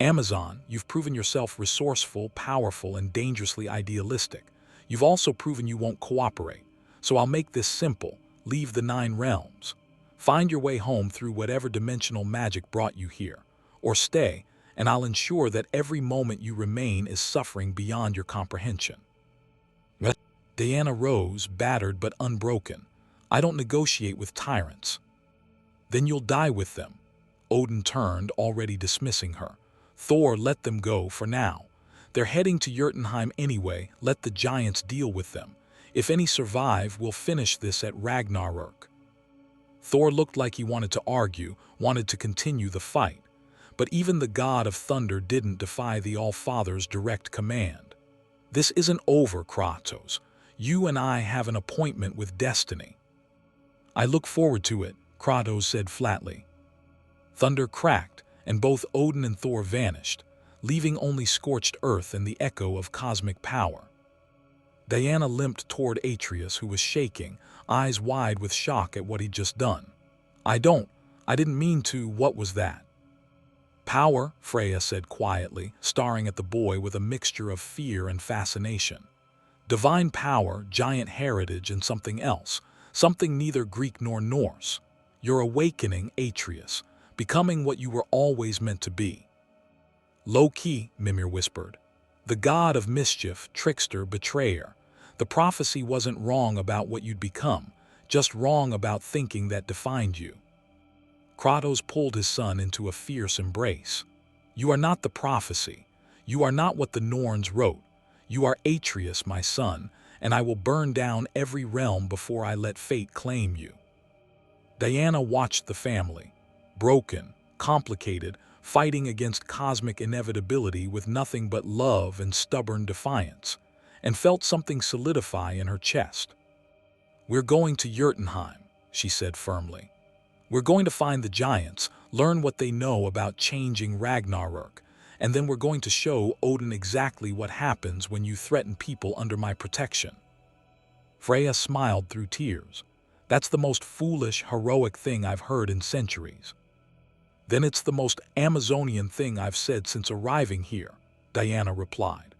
Amazon, you've proven yourself resourceful, powerful, and dangerously idealistic. You've also proven you won't cooperate. So I'll make this simple. Leave the 9 realms. Find your way home through whatever dimensional magic brought you here. Or stay, and I'll ensure that every moment you remain is suffering beyond your comprehension. Diana rose, battered but unbroken. I don't negotiate with tyrants. Then you'll die with them. Odin turned, already dismissing her. Thor let them go for now. They're heading to Jotunheim anyway, let the giants deal with them. If any survive, we'll finish this at Ragnarök. Thor looked like he wanted to argue, wanted to continue the fight. But even the god of thunder didn't defy the All-Father's direct command. This isn't over, Kratos. You and I have an appointment with destiny. I look forward to it, Kratos said flatly. Thunder cracked, and both Odin and Thor vanished, leaving only scorched earth and the echo of cosmic power. Diana limped toward Atreus, who was shaking, eyes wide with shock at what he'd just done. I didn't mean to, what was that? Power, Freya said quietly, staring at the boy with a mixture of fear and fascination. Divine power, giant heritage, and something else, something neither Greek nor Norse. You're awakening, Atreus, becoming what you were always meant to be. Loki, Mimir whispered. The god of mischief, trickster, betrayer. The prophecy wasn't wrong about what you'd become, just wrong about thinking that defined you. Kratos pulled his son into a fierce embrace. You are not the prophecy. You are not what the Norns wrote. You are Atreus, my son, and I will burn down every realm before I let fate claim you. Diana watched the family, broken, complicated, fighting against cosmic inevitability with nothing but love and stubborn defiance, and felt something solidify in her chest. We're going to Jotunheim, she said firmly. We're going to find the giants, learn what they know about changing Ragnarök, and then we're going to show Odin exactly what happens when you threaten people under my protection. Freya smiled through tears. That's the most foolish, heroic thing I've heard in centuries. Then it's the most Amazonian thing I've said since arriving here, Diana replied.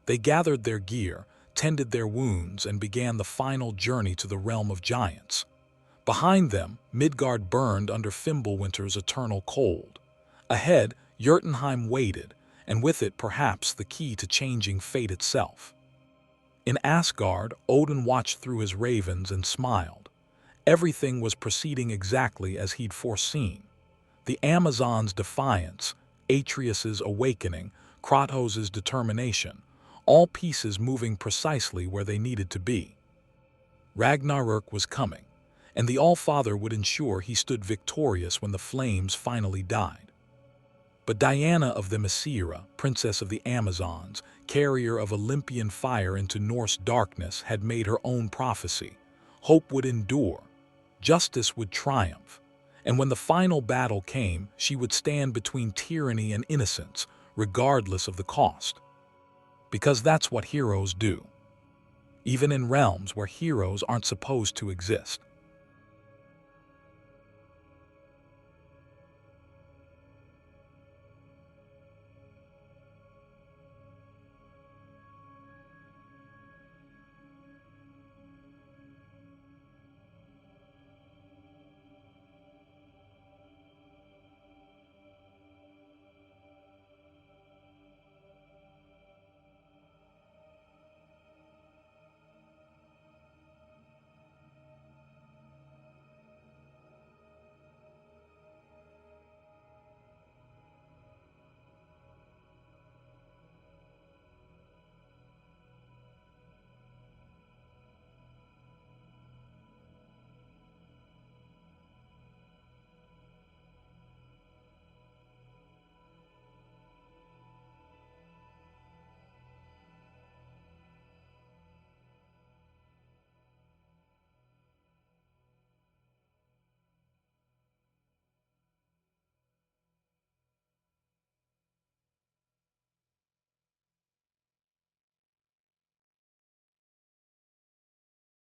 They gathered their gear, tended their wounds, and began the final journey to the realm of giants. Behind them, Midgard burned under Fimbulwinter's eternal cold. Ahead, Jotunheim waited, and with it perhaps the key to changing fate itself. In Asgard, Odin watched through his ravens and smiled. Everything was proceeding exactly as he'd foreseen. The Amazons' defiance, Atreus' awakening, Kratos' determination, all pieces moving precisely where they needed to be. Ragnarök was coming, and the All-Father would ensure he stood victorious when the flames finally died. But Diana of the Mesira, princess of the Amazons, carrier of Olympian fire into Norse darkness, had made her own prophecy. Hope would endure. Justice would triumph. And when the final battle came, she would stand between tyranny and innocence, regardless of the cost. Because that's what heroes do. Even in realms where heroes aren't supposed to exist.